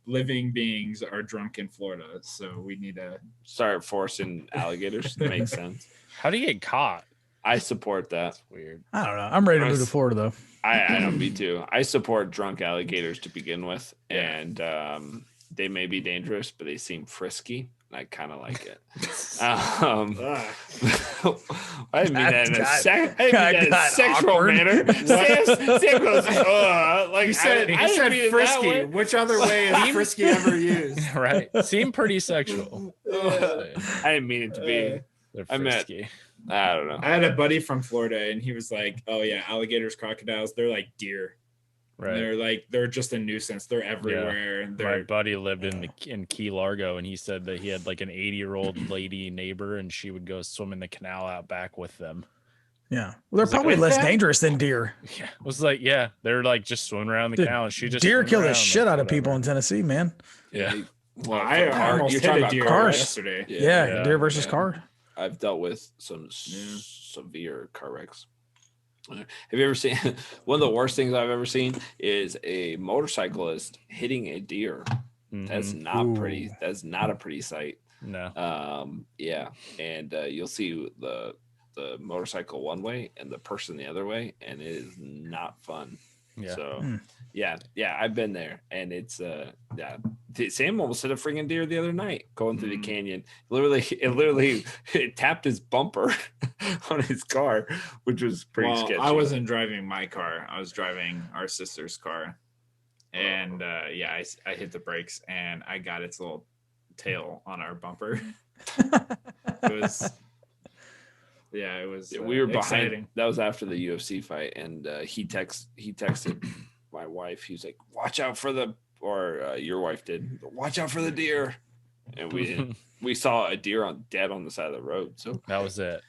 living beings are drunk in Florida. So we need to. Start forcing alligators. Makes sense. How do you get caught? I support that. Weird. I don't know. I'm ready to move to Florida though. I know, me too. I support drunk alligators to begin with, and they may be dangerous, but they seem frisky. And I kind of like it. I didn't mean that in a sexual awkward. manner. Sam goes, like He said I didn't mean it that frisky. way. Which other way is frisky ever used? Right. Seem pretty sexual. I didn't mean it to be. They're I meant- frisky. I don't know. I had a buddy from Florida, and he was like, "Oh yeah, alligators, crocodiles, they're like deer. Right. They're just a nuisance. They're everywhere. And My they're buddy lived in Key Largo, and he said that he had like an 80-year-old lady neighbor, and she would go swim in the canal out back with them. Yeah. Well, they're Is it probably with less that? dangerous than deer. Yeah, it was like, yeah, they're like just swimming around the Dude, canal, and she just Deer swim kill the around, shit like, out of people whatever. in Tennessee, man. Yeah, Well, I almost you're hit talking a about deer cars. yesterday. Yeah. Deer versus car. I've dealt with some severe car wrecks. Have you ever seen one of the worst things I've ever seen is a motorcyclist hitting a deer? That's Mhm. not pretty. That's not a pretty sight. No. Yeah, and you'll see the motorcycle one way and the person the other way, and it is not fun. Yeah. So yeah, I've been there, and it's Sam almost hit a freaking deer the other night going through the canyon. It tapped his bumper on his car, which was pretty sketchy. I wasn't driving my car. I was driving our sister's car, and I hit the brakes, and I got its little tail on our bumper. It was. Yeah, it was. We were exciting. behind. That was after the UFC fight, and he texted my wife. He was like, "Watch out for the," or your wife did. "Watch out for the deer," and we saw a deer dead on the side of the road. So That was it.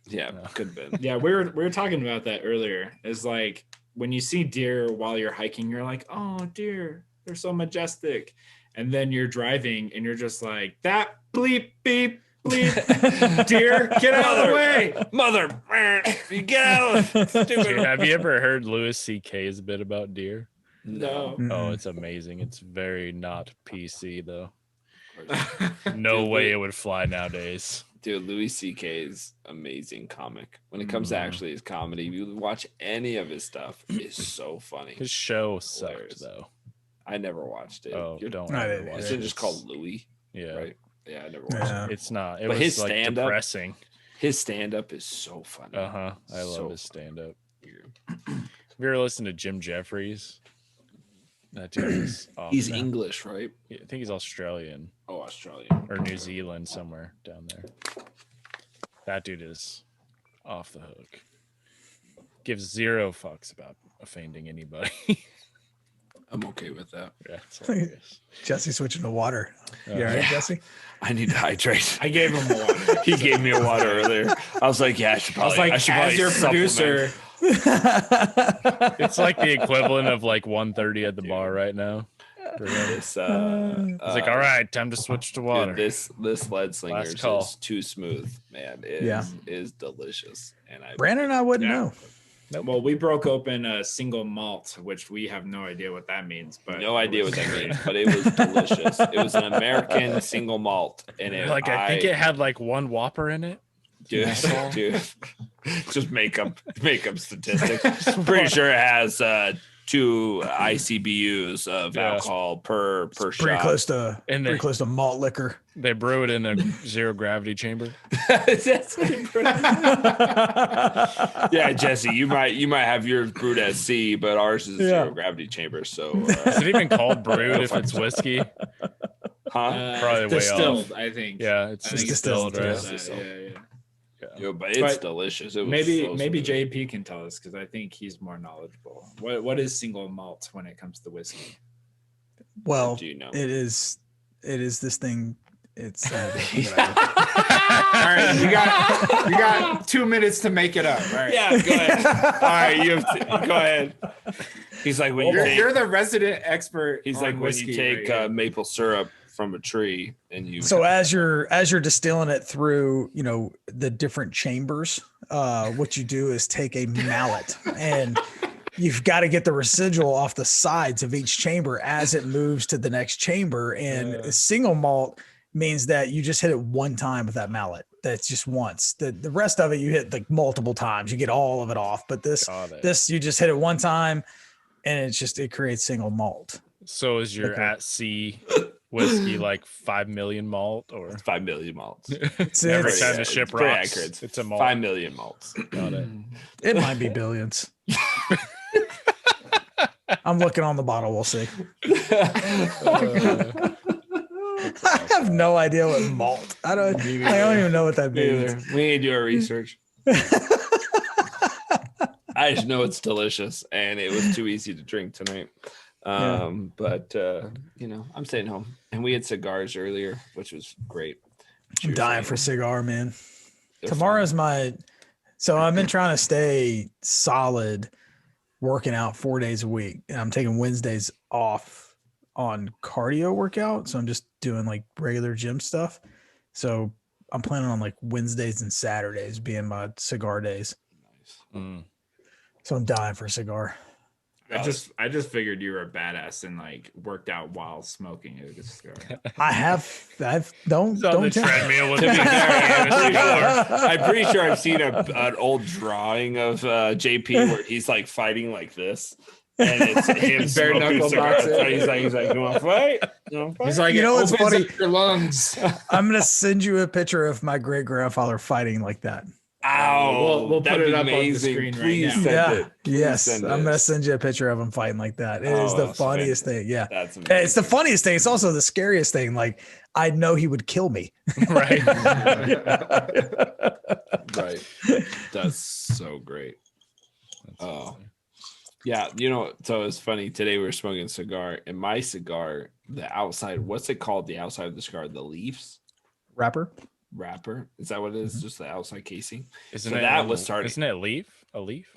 yeah, No. could have been. Yeah, we were talking about that earlier. Is like when you see deer while you're hiking, you're like, "Oh, deer, they're so majestic," and then you're driving and you're just like, "That bleep beep." Bleep, deer, get out of the way, mother! You get out! Stupid. Dude, have you ever heard Louis C.K.'s bit about deer? No. Oh, it's amazing. It's very not PC though. No way it would fly nowadays. Dude, Louis C.K.'s amazing comic. When it comes to actually his comedy, if you watch any of his stuff, it's so funny. His show sucked Hilarious. though. I never watched it. Oh, don't I ever didn't watch Is it. it just called Louis? Yeah. Right. Yeah, I never watched Yeah. it. It's not. It But was his like stand-up- depressing. His stand-up is so funny. I So love his stand-up. weird. Have you ever listened to Jim Jeffries? That dude is awesome. He's English, right? I think he's Australian Oh, Australian. or New Zealand, somewhere down there. That dude is off the hook. Gives zero fucks about offending anybody. I'm okay with that. Yeah, it's hilarious. Jesse switching to water. You all right, Yeah. Jesse? I need to hydrate. I gave him a water. He gave me a water earlier. I was like, yeah, I should I was probably. like, should as probably your supplement. producer, It's like the equivalent of like 1:30 at the bar right now. This, It's like, all right, time to switch to water. Dude, this lead slingers call. is too smooth, man. It Yeah. is delicious, and I Brandon and I wouldn't know. Nope. Well, we broke open a single malt, which we have no idea what that means. But no idea what that means, but it was delicious. It was an American single malt, and I think it had like one Whopper in it. Dude, just make up statistics. Pretty sure it has 2 ICBUs of alcohol per shot. Pretty close to malt liquor. They brew it in a zero gravity chamber. That's what it brewed. Yeah, Jesse, you might have yours brewed at sea, but ours is zero gravity chamber. So is it even called brewed if it's whiskey? Huh? Probably distilled, way off. I think. Yeah, it's distilled, right? Yeah, but it's delicious. It was maybe so JP can tell us because I think he's more knowledgeable. What is single malt when it comes to whiskey? Well, do you know? It is this thing. It's all right. You got 2 minutes to make it up. All right. Yeah, go ahead. All right, go ahead. He's like, when you're the resident expert. He's like, when you take maple syrup from a tree and you. So as you're distilling it through, the different chambers, what you do is take a mallet and you've got to get the residual off the sides of each chamber as it moves to the next chamber. And a single malt means that you just hit it one time with that mallet. That's just once. The rest of it you hit like multiple times. You get all of it off. But this you just hit it one time, and it creates single malt. So is your at sea whiskey like 5 million malt or 5 million malts? Every time the ship rocks, accurate. it's a malt. 5 million malts. Got it. It might be billions. I'm looking on the bottle. We'll see. I have no idea what malt. I don't even know what that means. We need to do our research. I just know it's delicious, and it was too easy to drink tonight. But I'm staying home, and we had cigars earlier, which was great. I'm dying for a cigar, man. Tomorrow's so I've been trying to stay solid, working out 4 days a week, and I'm taking Wednesdays off on cardio workout. So I'm just doing like regular gym stuff. So I'm planning on like Wednesdays and Saturdays being my cigar days. Nice. So I'm dying for a cigar. I just figured you were a badass and like worked out while smoking a cigar. Don't treadmill with I'm pretty sure I've seen an old drawing of JP where he's like fighting like this. And it's him smoking cigars. So he's like, you want to fight? He's like, what's funny? Your lungs. I'm gonna send you a picture of my great grandfather fighting like that. Ow! We'll put it up amazing. on the screen Please right now. now. Send it. Yes, I'm gonna send you a picture of him fighting like that. It is the funniest thing. Yeah, that's amazing. It's the funniest thing. It's also the scariest thing. Like I know he would kill me. Right. Right. That's so great. Yeah, so it's funny. Today we were smoking a cigar, and my cigar, the outside, what's it called? The outside of the cigar, the leaves? Wrapper? Is that what it is? Just the outside casing? Isn't it a leaf? A leaf?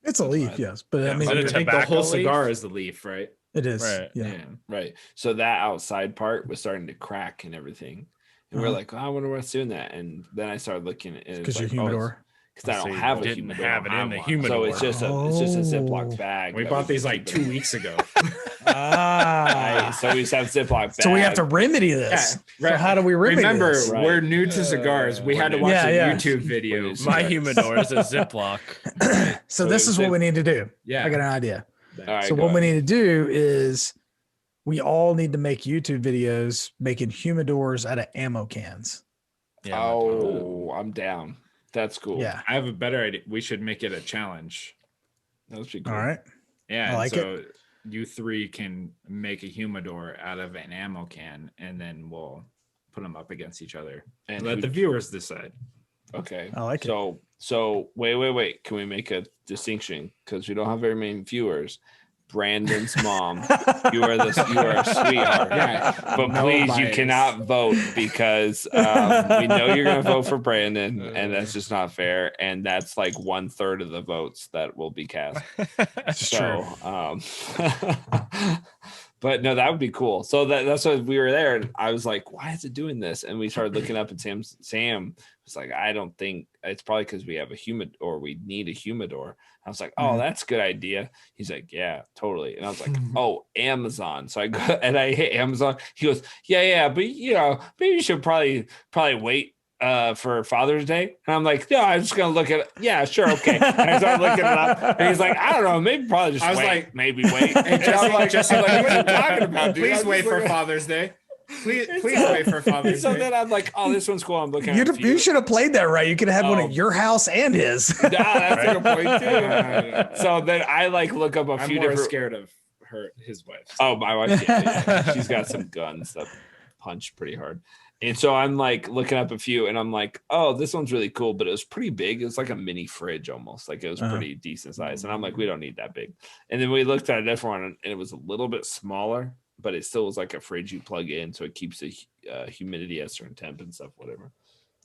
It's a leaf, yes. But I mean, I think the whole cigar is the leaf, right? It is. Right. Yeah. Right. So that outside part was starting to crack and everything. And we're like, I wonder what's doing that. And then I started looking at it. Because your humidor. Because I don't have a humidor. Have it in the humidor. So it's just a Ziploc bag. We bought these like 2 weeks ago. So we just have Ziploc bags. So we have to remedy this. Yeah, right. So how do we remedy this? Right. We're new to cigars. We had to watch a YouTube video. My humidor is a Ziploc. So this is what we need to do. Yeah. I got an idea. Right, so what we need to do is we all need to make YouTube videos making humidors out of ammo cans. Yeah, I'm down. That's cool. Yeah. I have a better idea. We should make it a challenge. That would be cool. All right. Yeah. I like it. You three can make a humidor out of an ammo can, and then we'll put them up against each other and let the viewers decide. Okay. I like it. So wait. Can we make a distinction? Because we don't have very many viewers. Brandon's mom, you are a sweetheart. Yeah. But please, you cannot vote because we know you're going to vote for Brandon, and that's just not fair. And that's like 1/3 of the votes that will be cast. True. But no, that would be cool. So that's why we were there, and I was like, "Why is it doing this?" And we started looking up, and Sam It's like, I don't think it's probably because we need a humidor. I was like, oh, that's a good idea. He's like, yeah, totally. And I was like, oh, Amazon. So I go and I hit Amazon. He goes, yeah, but maybe you should probably wait for Father's Day. And I'm like, no, I'm just gonna look at it. Yeah, sure, okay. And I started looking it up, and he's like, I don't know, maybe probably just. I was like, maybe wait. And I'm like, what are you talking about, dude? Please wait for Father's Day. Please wait for Father's Day. So then I'm like, oh, this one's cool. I'm looking at you should have played that right. You could have had one at your house and his. Nah, that's a good point too. So then I like look up a few different. I'm scared of his wife. Oh, my wife. Yeah. She's got some guns that punch pretty hard. And so I'm like looking up a few, and I'm like, oh, this one's really cool, but it was pretty big. It was like a mini fridge almost. Like it was pretty decent size. And I'm like, we don't need that big. And then we looked at a different one, and it was a little bit smaller, but it still was like a fridge you plug in, so it keeps the humidity at a certain temp and stuff, whatever.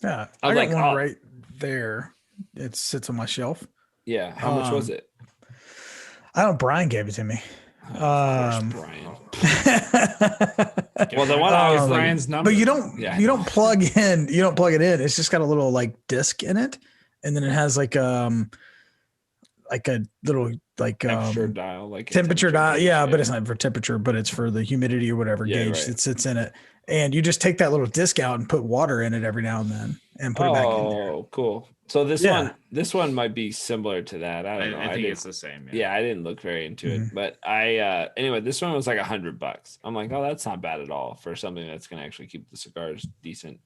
Yeah, I got one right there. It sits on my shelf. Yeah, how much was it? I don't. Brian gave it to me. Brian. Well, the one I was Brian's number, but you don't plug it in. It's just got a little like disc in it, and then it has like a little temperature dial, like temperature dial. Yeah, but it's not for temperature, but it's for the humidity or whatever gauge that sits in it. And you just take that little disc out and put water in it every now and then, and put it back in there. Oh, cool. So this one might be similar to that. I don't know. I think it's the same. Yeah, I didn't look very into it, but anyway, this one was like $100. I'm like, oh, that's not bad at all for something that's gonna actually keep the cigars decent.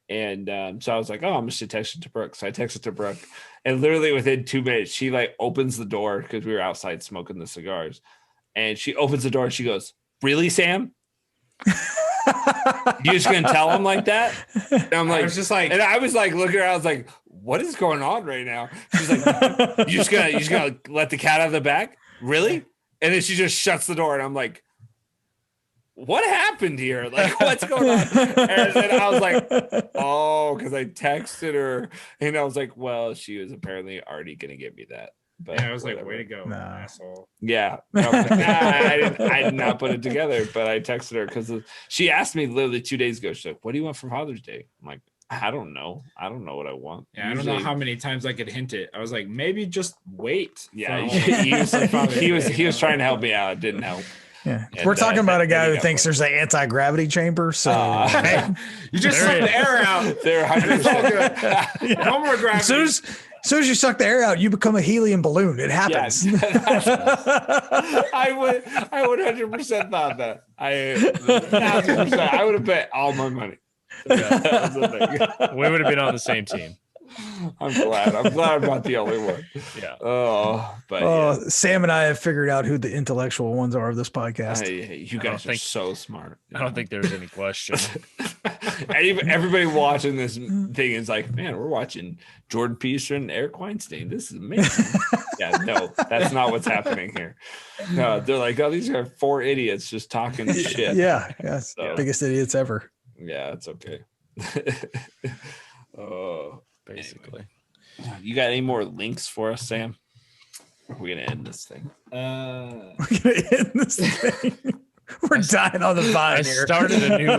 And so I was like, oh, I'm just gonna text it to Brooke. So I texted to Brooke, and literally within 2 minutes, she like opens the door because we were outside smoking the cigars, and she opens the door and she goes, "Really, Sam? You just gonna tell him like that?" And I'm like, and I was like looking around, I was like, what is going on right now? She's like, you just gonna let the cat out of the bag? Really? And then she just shuts the door, and I'm like, what happened here? Like, what's going on? And then I was like, oh, because I texted her, and I was like, well, she was apparently already gonna give me that. But I was like, way to go, asshole. Yeah. I did not put it together, but I texted her because she asked me literally 2 days ago. She's like, what do you want for Father's Day? I'm like, I don't know. I don't know what I want. Yeah, usually, I don't know how many times I could hint it. I was like, maybe just wait. Yeah, he was trying to help me out. It didn't help. Yeah, and we're talking about a guy who thinks there's an anti-gravity chamber. So you just suck the air out. They're 100%. No more gravity. As soon as you suck the air out, you become a helium balloon. It happens. I would 100% thought that. 1,000%. I would have bet all my money. Yeah. We would have been on the same team. I'm glad I'm not the only one. Yeah. Sam and I have figured out who the intellectual ones are of this podcast. You guys are so smart. I don't think there's any question. Everybody watching this thing is like, man, we're watching Jordan Peterson and Eric Weinstein. This is amazing. Yeah, no, that's not what's happening here. No, they're like, oh, these are 4 idiots just talking shit. Yeah. So, biggest idiots ever. Yeah, it's okay. Basically. Anyway. You got any more links for us, Sam? We're gonna end this thing. We're dying on the vine. I started a new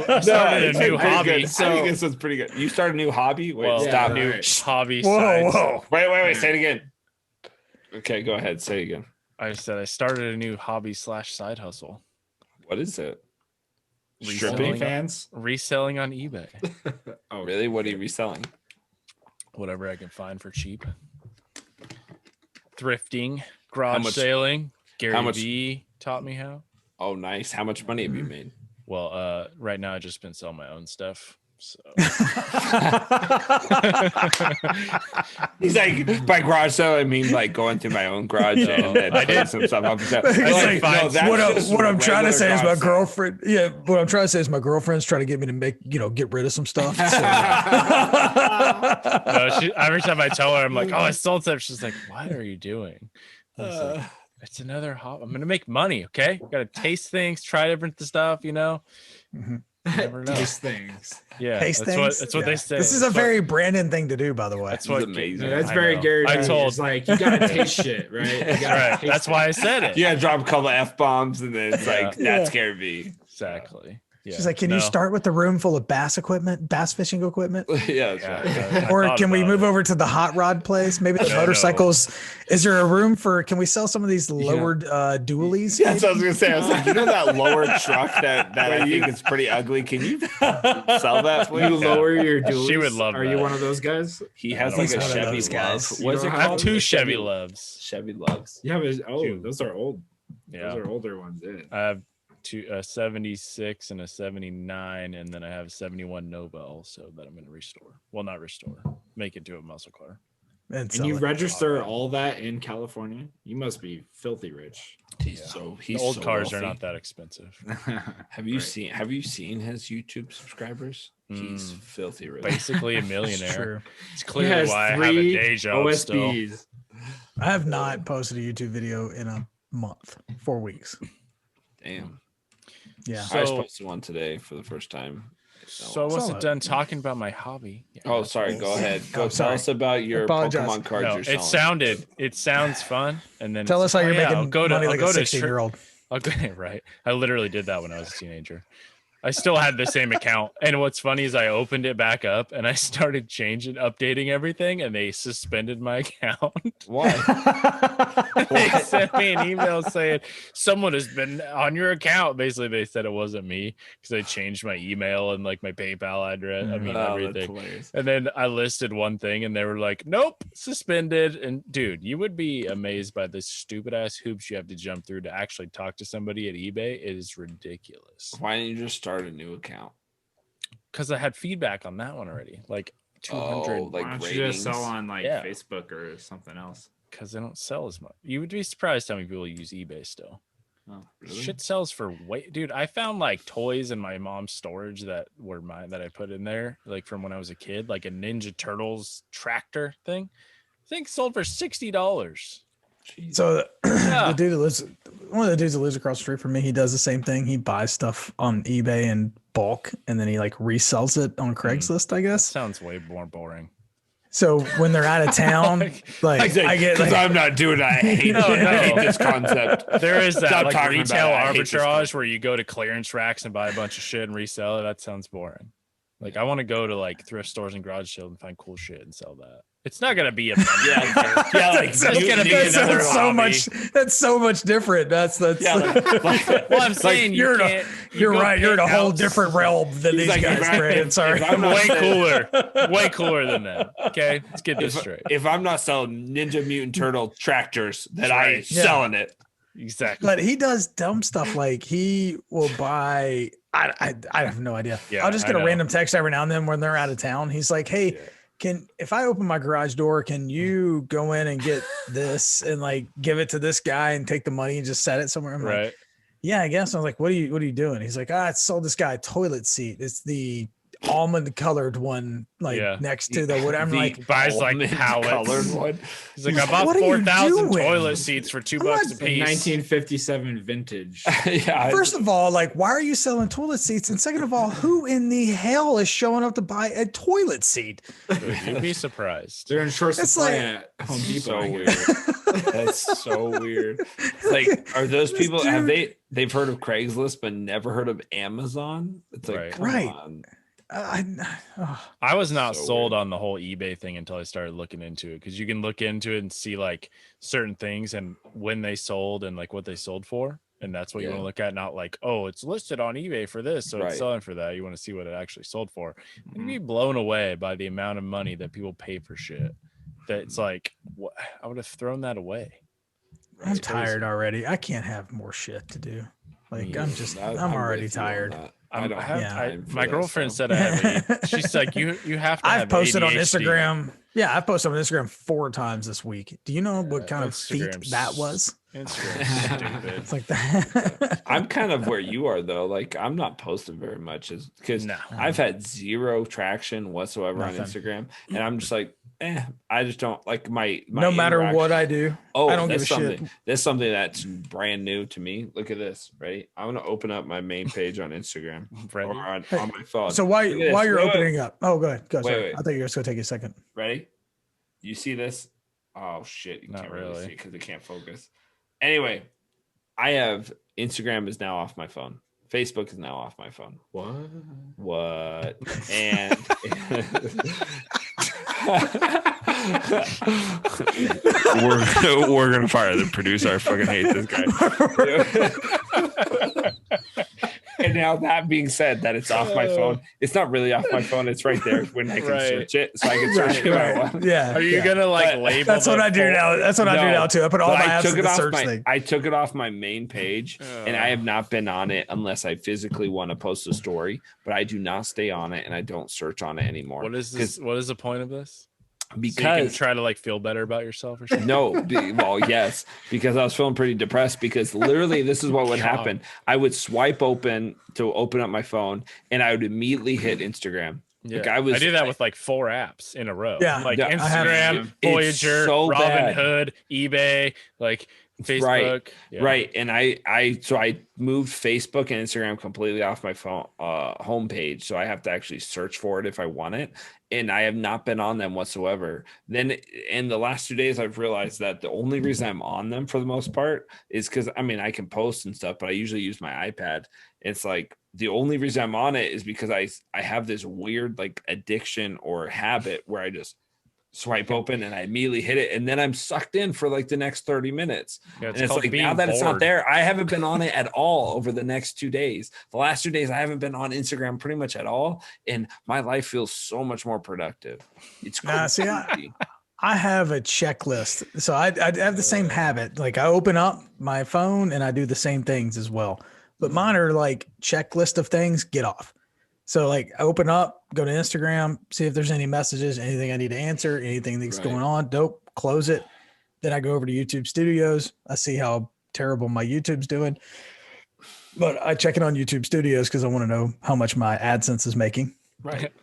hobby. So I think this was pretty good. You started a new hobby? Wait, stop. New hobby. Whoa. Wait. Say it again. Okay, go ahead. Say it again. I said I started a new hobby / side hustle. What is it? Stripping fans? Reselling on eBay. Oh, really? What are you reselling? Whatever I can find for cheap. Thrifting, garage sailing. Gary V taught me how. Oh, nice. How much money have you made? Well, right now I just been selling my own stuff. So he's like, by garage sale, I mean like going through my own garage and then putting some stuff up. What I'm trying to say is my girlfriend. Yeah, what I'm trying to say is my girlfriend's trying to get me to get rid of some stuff. So. No, every time I tell her, I'm like, oh, I sold stuff. She's like, what are you doing? Like, it's another hobby. I'm gonna make money. Okay, gotta taste things, try different stuff. Mm-hmm. Never know. Taste things. Yeah, taste that's what they say. This is a very Brandon thing to do, by the way. That's what's amazing. That's very Gary. I told it's like you gotta taste shit, right? That's why I said it. You gotta drop a couple F-bombs and then it's like that's Gary V. Exactly. She's like, can you start with the room full of bass fishing equipment? Yeah. Or can we move over to the hot rod place? Maybe the motorcycles. Is there a room can we sell some of these lowered dualies? Yeah, that's what I was gonna say. I was like, you know that lower truck that I think is pretty ugly. Can you sell that, please? You lower your dualies? She would love Are you one of those guys? He has like a Chevy Love. What's it called? I have 2 Chevy Loves. Chevy Loves. Yeah, those are old. Yeah. Those are older ones. Yeah. I have a 76 and a 79, and then I have a 71 Nova also that I'm going to restore. Well, not restore, make it to a muscle car. And you register all that in California? You must be filthy rich. Old cars are not that expensive. Have you seen his YouTube subscribers? He's filthy rich. Basically a millionaire. It's clearly why I have a day job OSBs. Still. I have not posted a YouTube video in a month, 4 weeks. Damn. Yeah. I just posted one today for the first time. So I wasn't done talking about my hobby. Yeah, oh, sorry. Go ahead. Tell us about your Pokemon cards. No, it sounds fun. And then tell us how you're making money like a 16-year-old. Right. I literally did that when I was a teenager. I still had the same account. And what's funny is I opened it back up and I started updating everything, and they suspended my account. Why? They sent me an email saying someone has been on your account. Basically, they said it wasn't me because I changed my email and like my PayPal address. I mean, everything. And then I listed one thing and they were like, nope, suspended. And dude, you would be amazed by the stupid ass hoops you have to jump through to actually talk to somebody at eBay. It is ridiculous. Why didn't you just start a new account? Because I had feedback on that one already, like 200. Why don't you just sell on Facebook or something else? Because they don't sell as much. You would be surprised how many people use eBay still. Oh, really? Shit sells for dude. I found like toys in my mom's storage that were mine that I put in there, like from when I was a kid, like a Ninja Turtles tractor thing. I think sold for $60. So the dude that lives, one of the dudes that lives across the street from me, he does the same thing. He buys stuff on eBay in bulk and then he like resells it on Craigslist, I guess. That sounds way more boring. So when they're out of town, I get because I'm not doing it. I hate, I hate this concept. There is that like retail arbitrage where you go to clearance racks and buy a bunch of shit and resell it. That sounds boring. Like I want to go to like thrift stores and garage sales and find cool shit and sell that. It's not gonna be a that's so much different. That's well, I'm saying you're right. You're in a whole different realm than these guys, Brandon. Sorry, I'm way cooler than that. Okay, let's get this straight. If I'm not selling Ninja Mutant Turtle tractors, then I ain't selling it. Exactly. But he does dumb stuff like he will buy. I have no idea. Yeah, I'll just get a random text every now and then when they're out of town. He's like, hey. If I open my garage door, can you go in and get this and like give it to this guy and take the money and just set it somewhere? I'm like, yeah, I guess. I was like, what are you doing? He's like, I sold this guy a toilet seat. It's the almond colored one, next to the whatever. Like buys like colored one. He's like, I bought 4,000 toilet seats for $2 a piece. 1957 vintage. First of all, like, why are you selling toilet seats? And second of all, who in the hell is showing up to buy a toilet seat? You'd be surprised. They're in short supply at Home Depot. So weird. That's so weird. Like, are those people? Have they've heard of Craigslist but never heard of Amazon? It's like, come on. I was not sold on the whole eBay thing until I started looking into it, because you can look into it and see like certain things and when they sold and like what they sold for, and that's what you want to look at, not like, oh, it's listed on eBay for this, so it's selling for that. You want to see what it actually sold for. You'd be blown away by the amount of money that people pay for shit. That's like, what? I would have thrown that away. I'm tired already. I can't have more shit to do. Like I'm already tired. My girlfriend said I have she's like, you have to. I've posted on Instagram. Yeah, I've posted on Instagram 4 times this week. Do you know what kind of feat that was? Instagram's stupid. It's like that. I'm kind of where you are though. Like I'm not posting very much because I've had 0 traction whatsoever on Instagram, and I'm just like, I just don't like my no matter what I do. Oh, I don't give a shit. That's something that's brand new to me. Look at this, right? I'm gonna open up my main page on Instagram or on my phone. So while you're opening up, go ahead. Wait. I thought you were just gonna take a second. Ready? You see this? Oh shit! You Not can't really really see because it can't focus. Anyway, I have Instagram is now off my phone. Facebook is now off my phone. What? And we're gonna fire the producer. I fucking hate this guy. And now that being said, that it's off my phone, it's not really off my phone. It's right there when I can search it, so I can search it. Right. Yeah. Are you gonna like label? That's what I do now. That's what I do now too. I put all my apps in the search thing. I took it off my main page, and I have not been on it unless I physically want to post a story. But I do not stay on it, and I don't search on it anymore. What is this? What is the point of this? Because so you can try to like feel better about yourself or something. No, well, yes, because I was feeling pretty depressed because literally this is what would happen. I would swipe open to open up my phone and I would immediately hit Instagram. Yeah. Like I did that with like 4 apps in a row. Yeah. Like Yeah, Instagram, Voyager, so Robinhood, eBay, like Facebook. Right. Yeah. Right. And I moved Facebook and Instagram completely off my phone homepage. So I have to actually search for it if I want it. And I have not been on them whatsoever. Then in the last 2 days, I've realized that the only reason I'm on them for the most part is because I can post and stuff, but I usually use my iPad. It's like the only reason I'm on it is because I have this weird like addiction or habit where I just swipe open and I immediately hit it, and then I'm sucked in for like the next 30 minutes. Yeah, and it's like now that it's not there, I haven't been on it at all over the next 2 days. The last 2 days I haven't been on Instagram pretty much at all, and my life feels so much more productive. It's crazy. I have a checklist, so I have the same habit. Like I open up my phone and I do the same things as well, but mine are like checklist of things, get off. So like I open up, go to Instagram, see if there's any messages, anything I need to answer, anything that's going on. Dope. Close it. Then I go over to YouTube Studios. I see how terrible my YouTube's doing, but I check it on YouTube Studios because I want to know how much my AdSense is making. Right.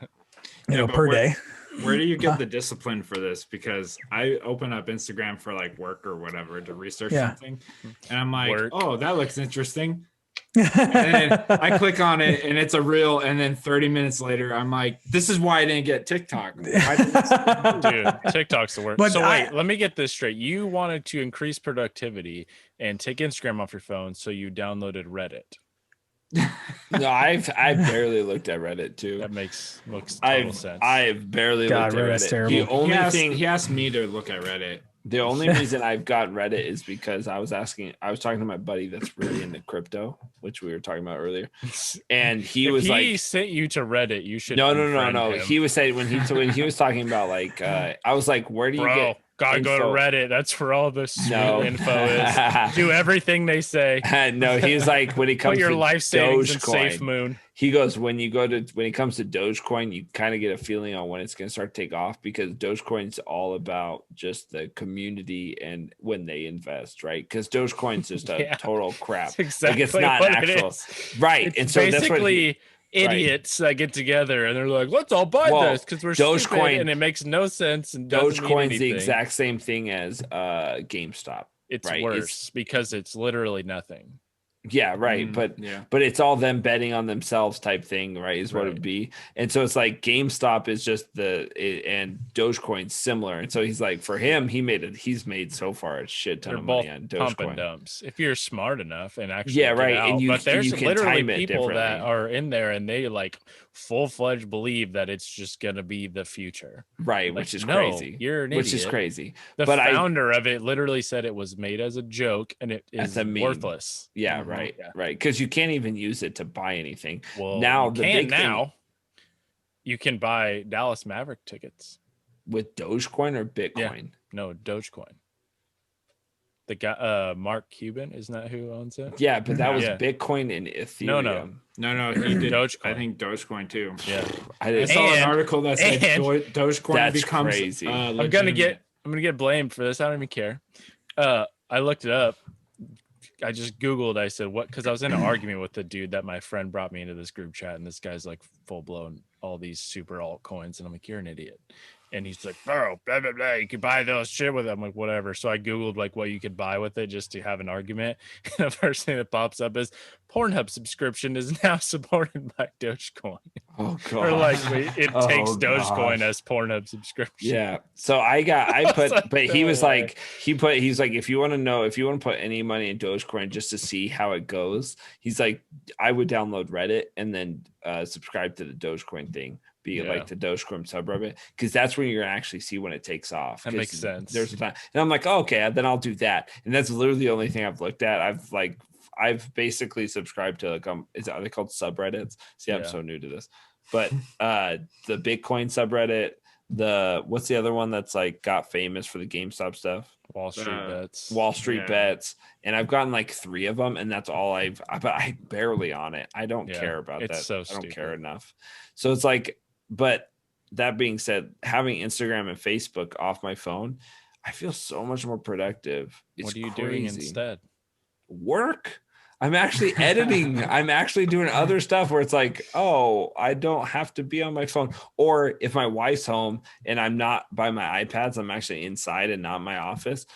Per day. Where do you get the discipline for this? Because I open up Instagram for like work or whatever to research something, and I'm like, oh, that looks interesting. And then I click on it and it's a reel, and then 30 minutes later I'm like, this is why I didn't get TikTok. Dude, TikTok's the worst. But so wait, let me get this straight. You wanted to increase productivity and take Instagram off your phone, so you downloaded Reddit. No, I've barely looked at Reddit too. That makes total sense. I've barely looked at Reddit. Terrible. The only thing he asked me to look at Reddit. The only reason I've got Reddit is because I was talking to my buddy that's really into crypto, which we were talking about earlier. And he sent you to Reddit, you should No. He was saying when he was talking about like I was like, where do you get gotta info? Go to Reddit. That's where all this info is. Do everything they say. No, he's like, when it comes Put your to life savings in Dogecoin, Safe Moon. He goes, when it comes to Dogecoin, you kind of get a feeling on when it's going to start to take off, because Dogecoin's all about just the community and when they invest, right? Because Dogecoin's just a total crap. That's exactly like, it's not what actual, it is. Right? It's and so basically that's what idiots that get together and they're like, let's all buy this because we're stupid and it makes no sense. And Dogecoin's the exact same thing as GameStop. It's worse because it's literally nothing. Yeah, right. But it's all them betting on themselves type thing, right? Is what it would be. And so it's like GameStop is just and Dogecoin's similar. And so he's like, for him, he's made so far a shit ton of money on Dogecoin. Pump and dumps. If you're smart enough and actually and but there's literally people that are in there and they like full-fledged believe that it's just gonna be the future. Right, like, which is crazy. You're an idiot. Which is crazy. The founder of it literally said it was made as a joke and it is worthless. Yeah, right. Because you can't even use it to buy anything. Well, now you can buy Dallas Maverick tickets with Dogecoin or Bitcoin. Yeah. No, Dogecoin. The guy, Mark Cuban, isn't that who owns it? Yeah, but that was Bitcoin and Ethereum. No, he did Dogecoin. I think Dogecoin too. Yeah, I saw an article that said Dogecoin becomes crazy. I'm gonna get blamed for this. I don't even care. I looked it up. I just Googled, I said, what? Because I was in an argument with the dude that my friend brought me into this group chat, and this guy's like full blown all these super altcoins, and I'm like, you're an idiot. And he's like, bro, blah, blah, blah, you could buy those shit with it. I'm like, whatever. So I Googled like what you could buy with it just to have an argument. And the first thing that pops up is Pornhub subscription is now supported by Dogecoin. Oh god. Or like it takes Dogecoin as Pornhub subscription. Yeah. So I put, like, but he was like, he's like, if you want to put any money in Dogecoin just to see how it goes, he's like, I would download Reddit and then subscribe to the Dogecoin thing. Like the Dogecoin subreddit, because that's when you're gonna actually see when it takes off. That makes sense. There's a time, and I'm like, oh, okay, then I'll do that. And that's literally the only thing I've looked at. I've basically subscribed to are they called subreddits? See, I'm so new to this, but the Bitcoin subreddit, what's the other one that's like got famous for the GameStop stuff? Wall Street Bets. And I've gotten like 3 of them, and that's all but I barely on it. I don't care about that. So I don't care enough. So it's like, but that being said, having Instagram and Facebook off my phone, I feel so much more productive. What are you doing instead? Work. I'm actually editing. I'm actually doing other stuff where it's like, oh, I don't have to be on my phone. Or if my wife's home and I'm not by my iPads, I'm actually inside and not in my office.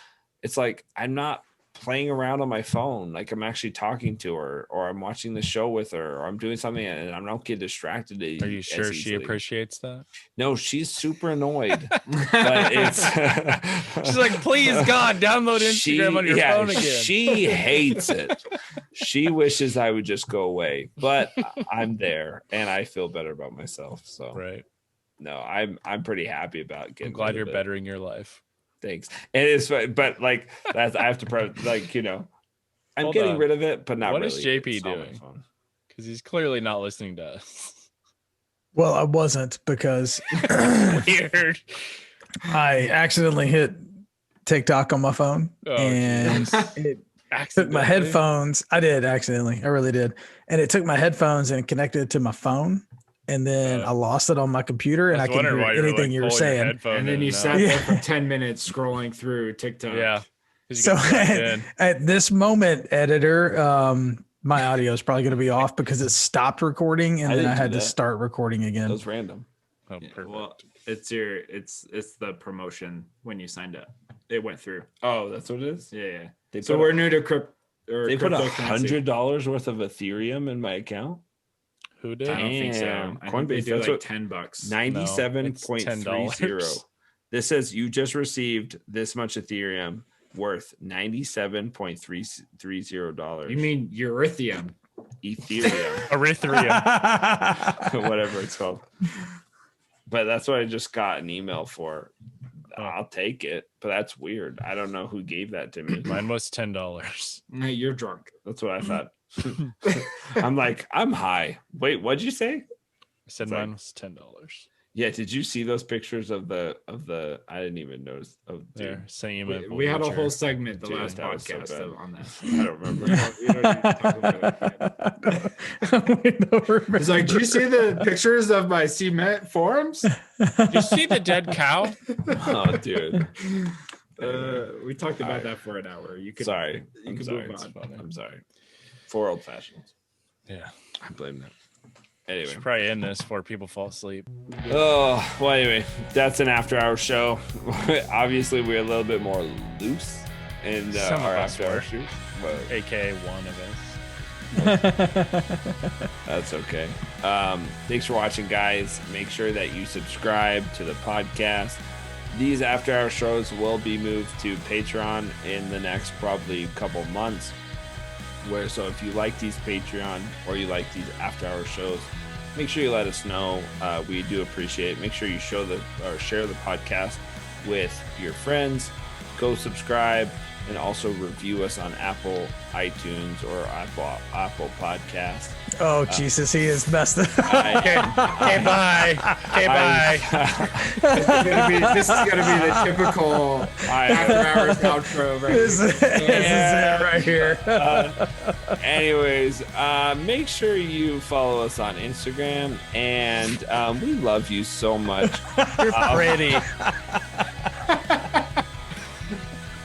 It's like, I'm not playing around on my phone. Like I'm actually talking to her, or I'm watching the show with her, or I'm doing something and I don't get distracted. Are you sure she appreciates that? No, she's super annoyed. But it's she's like, please God, download Instagram on your phone again. She hates it. She wishes I would just go away, but I'm there and I feel better about myself. So no, I'm pretty happy about getting. I'm glad you're bettering your life. Thanks. And it's, but like that's, I have to like, you know, I'm getting rid of it, but not really. What is JP doing? Because he's clearly not listening to us. Well, I wasn't, because weird. I accidentally hit TikTok on my phone, and it took my headphones. I did accidentally. I really did. And it took my headphones and connected it to my phone. And then I lost it on my computer, and I couldn't hear anything you were saying. And then you sat there for 10 minutes scrolling through TikTok. Yeah. So at this moment, editor, my audio is probably going to be off because it stopped recording, and then I had to start recording again. That was random. Oh, perfect. Well, it's the promotion when you signed up. It went through. Oh, that's what it is? Yeah. So we're new to crypto. They put $100 worth of Ethereum in my account. Who did? I don't think so. Coinbase do like $10. 97.30. This says you just received this much Ethereum worth $97.330. You mean Ethereum? Ethereum. Whatever it's called. But that's what I just got an email for. I'll take it, but that's weird. I don't know who gave that to me. Mine was $10. No, you're drunk. That's what I thought. I'm like, I'm high. Wait, what'd you say? I said mine was $10. Yeah, did you see those pictures of the I didn't even notice of there. We had a whole segment last podcast on that. I don't remember. It's like, do you see the pictures of my cement forums? Did you see the dead cow? Oh, dude. We talked about that for an hour. You could sorry. You could move on. I'm sorry. 4 old fashions. Yeah. I blame that. Anyway, should probably end this before people fall asleep. Oh, well, anyway, that's an after-hour show. Obviously, we're a little bit more loose in our after-hour shoot. AKA one of us. That's okay. Thanks for watching, guys. Make sure that you subscribe to the podcast. These after-hour shows will be moved to Patreon in the next probably couple months. So if you like these Patreon or you like these after-hour shows, make sure you let us know. We do appreciate it. Make sure you share the podcast with your friends. Go subscribe and also review us on Apple iTunes or Apple Podcasts. Oh, Jesus, he is messed up. Okay, bye. This is gonna be the typical after-hours outro. Right this is it right here. Anyways, make sure you follow us on Instagram, and we love you so much. You're pretty.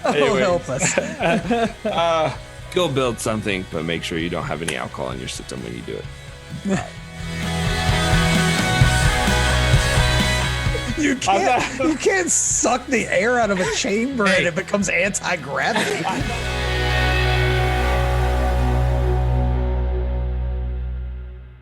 Anyways, help us. Go build something, but make sure you don't have any alcohol in your system when you do it. Bye. You can't suck the air out of a chamber and it becomes anti-gravity.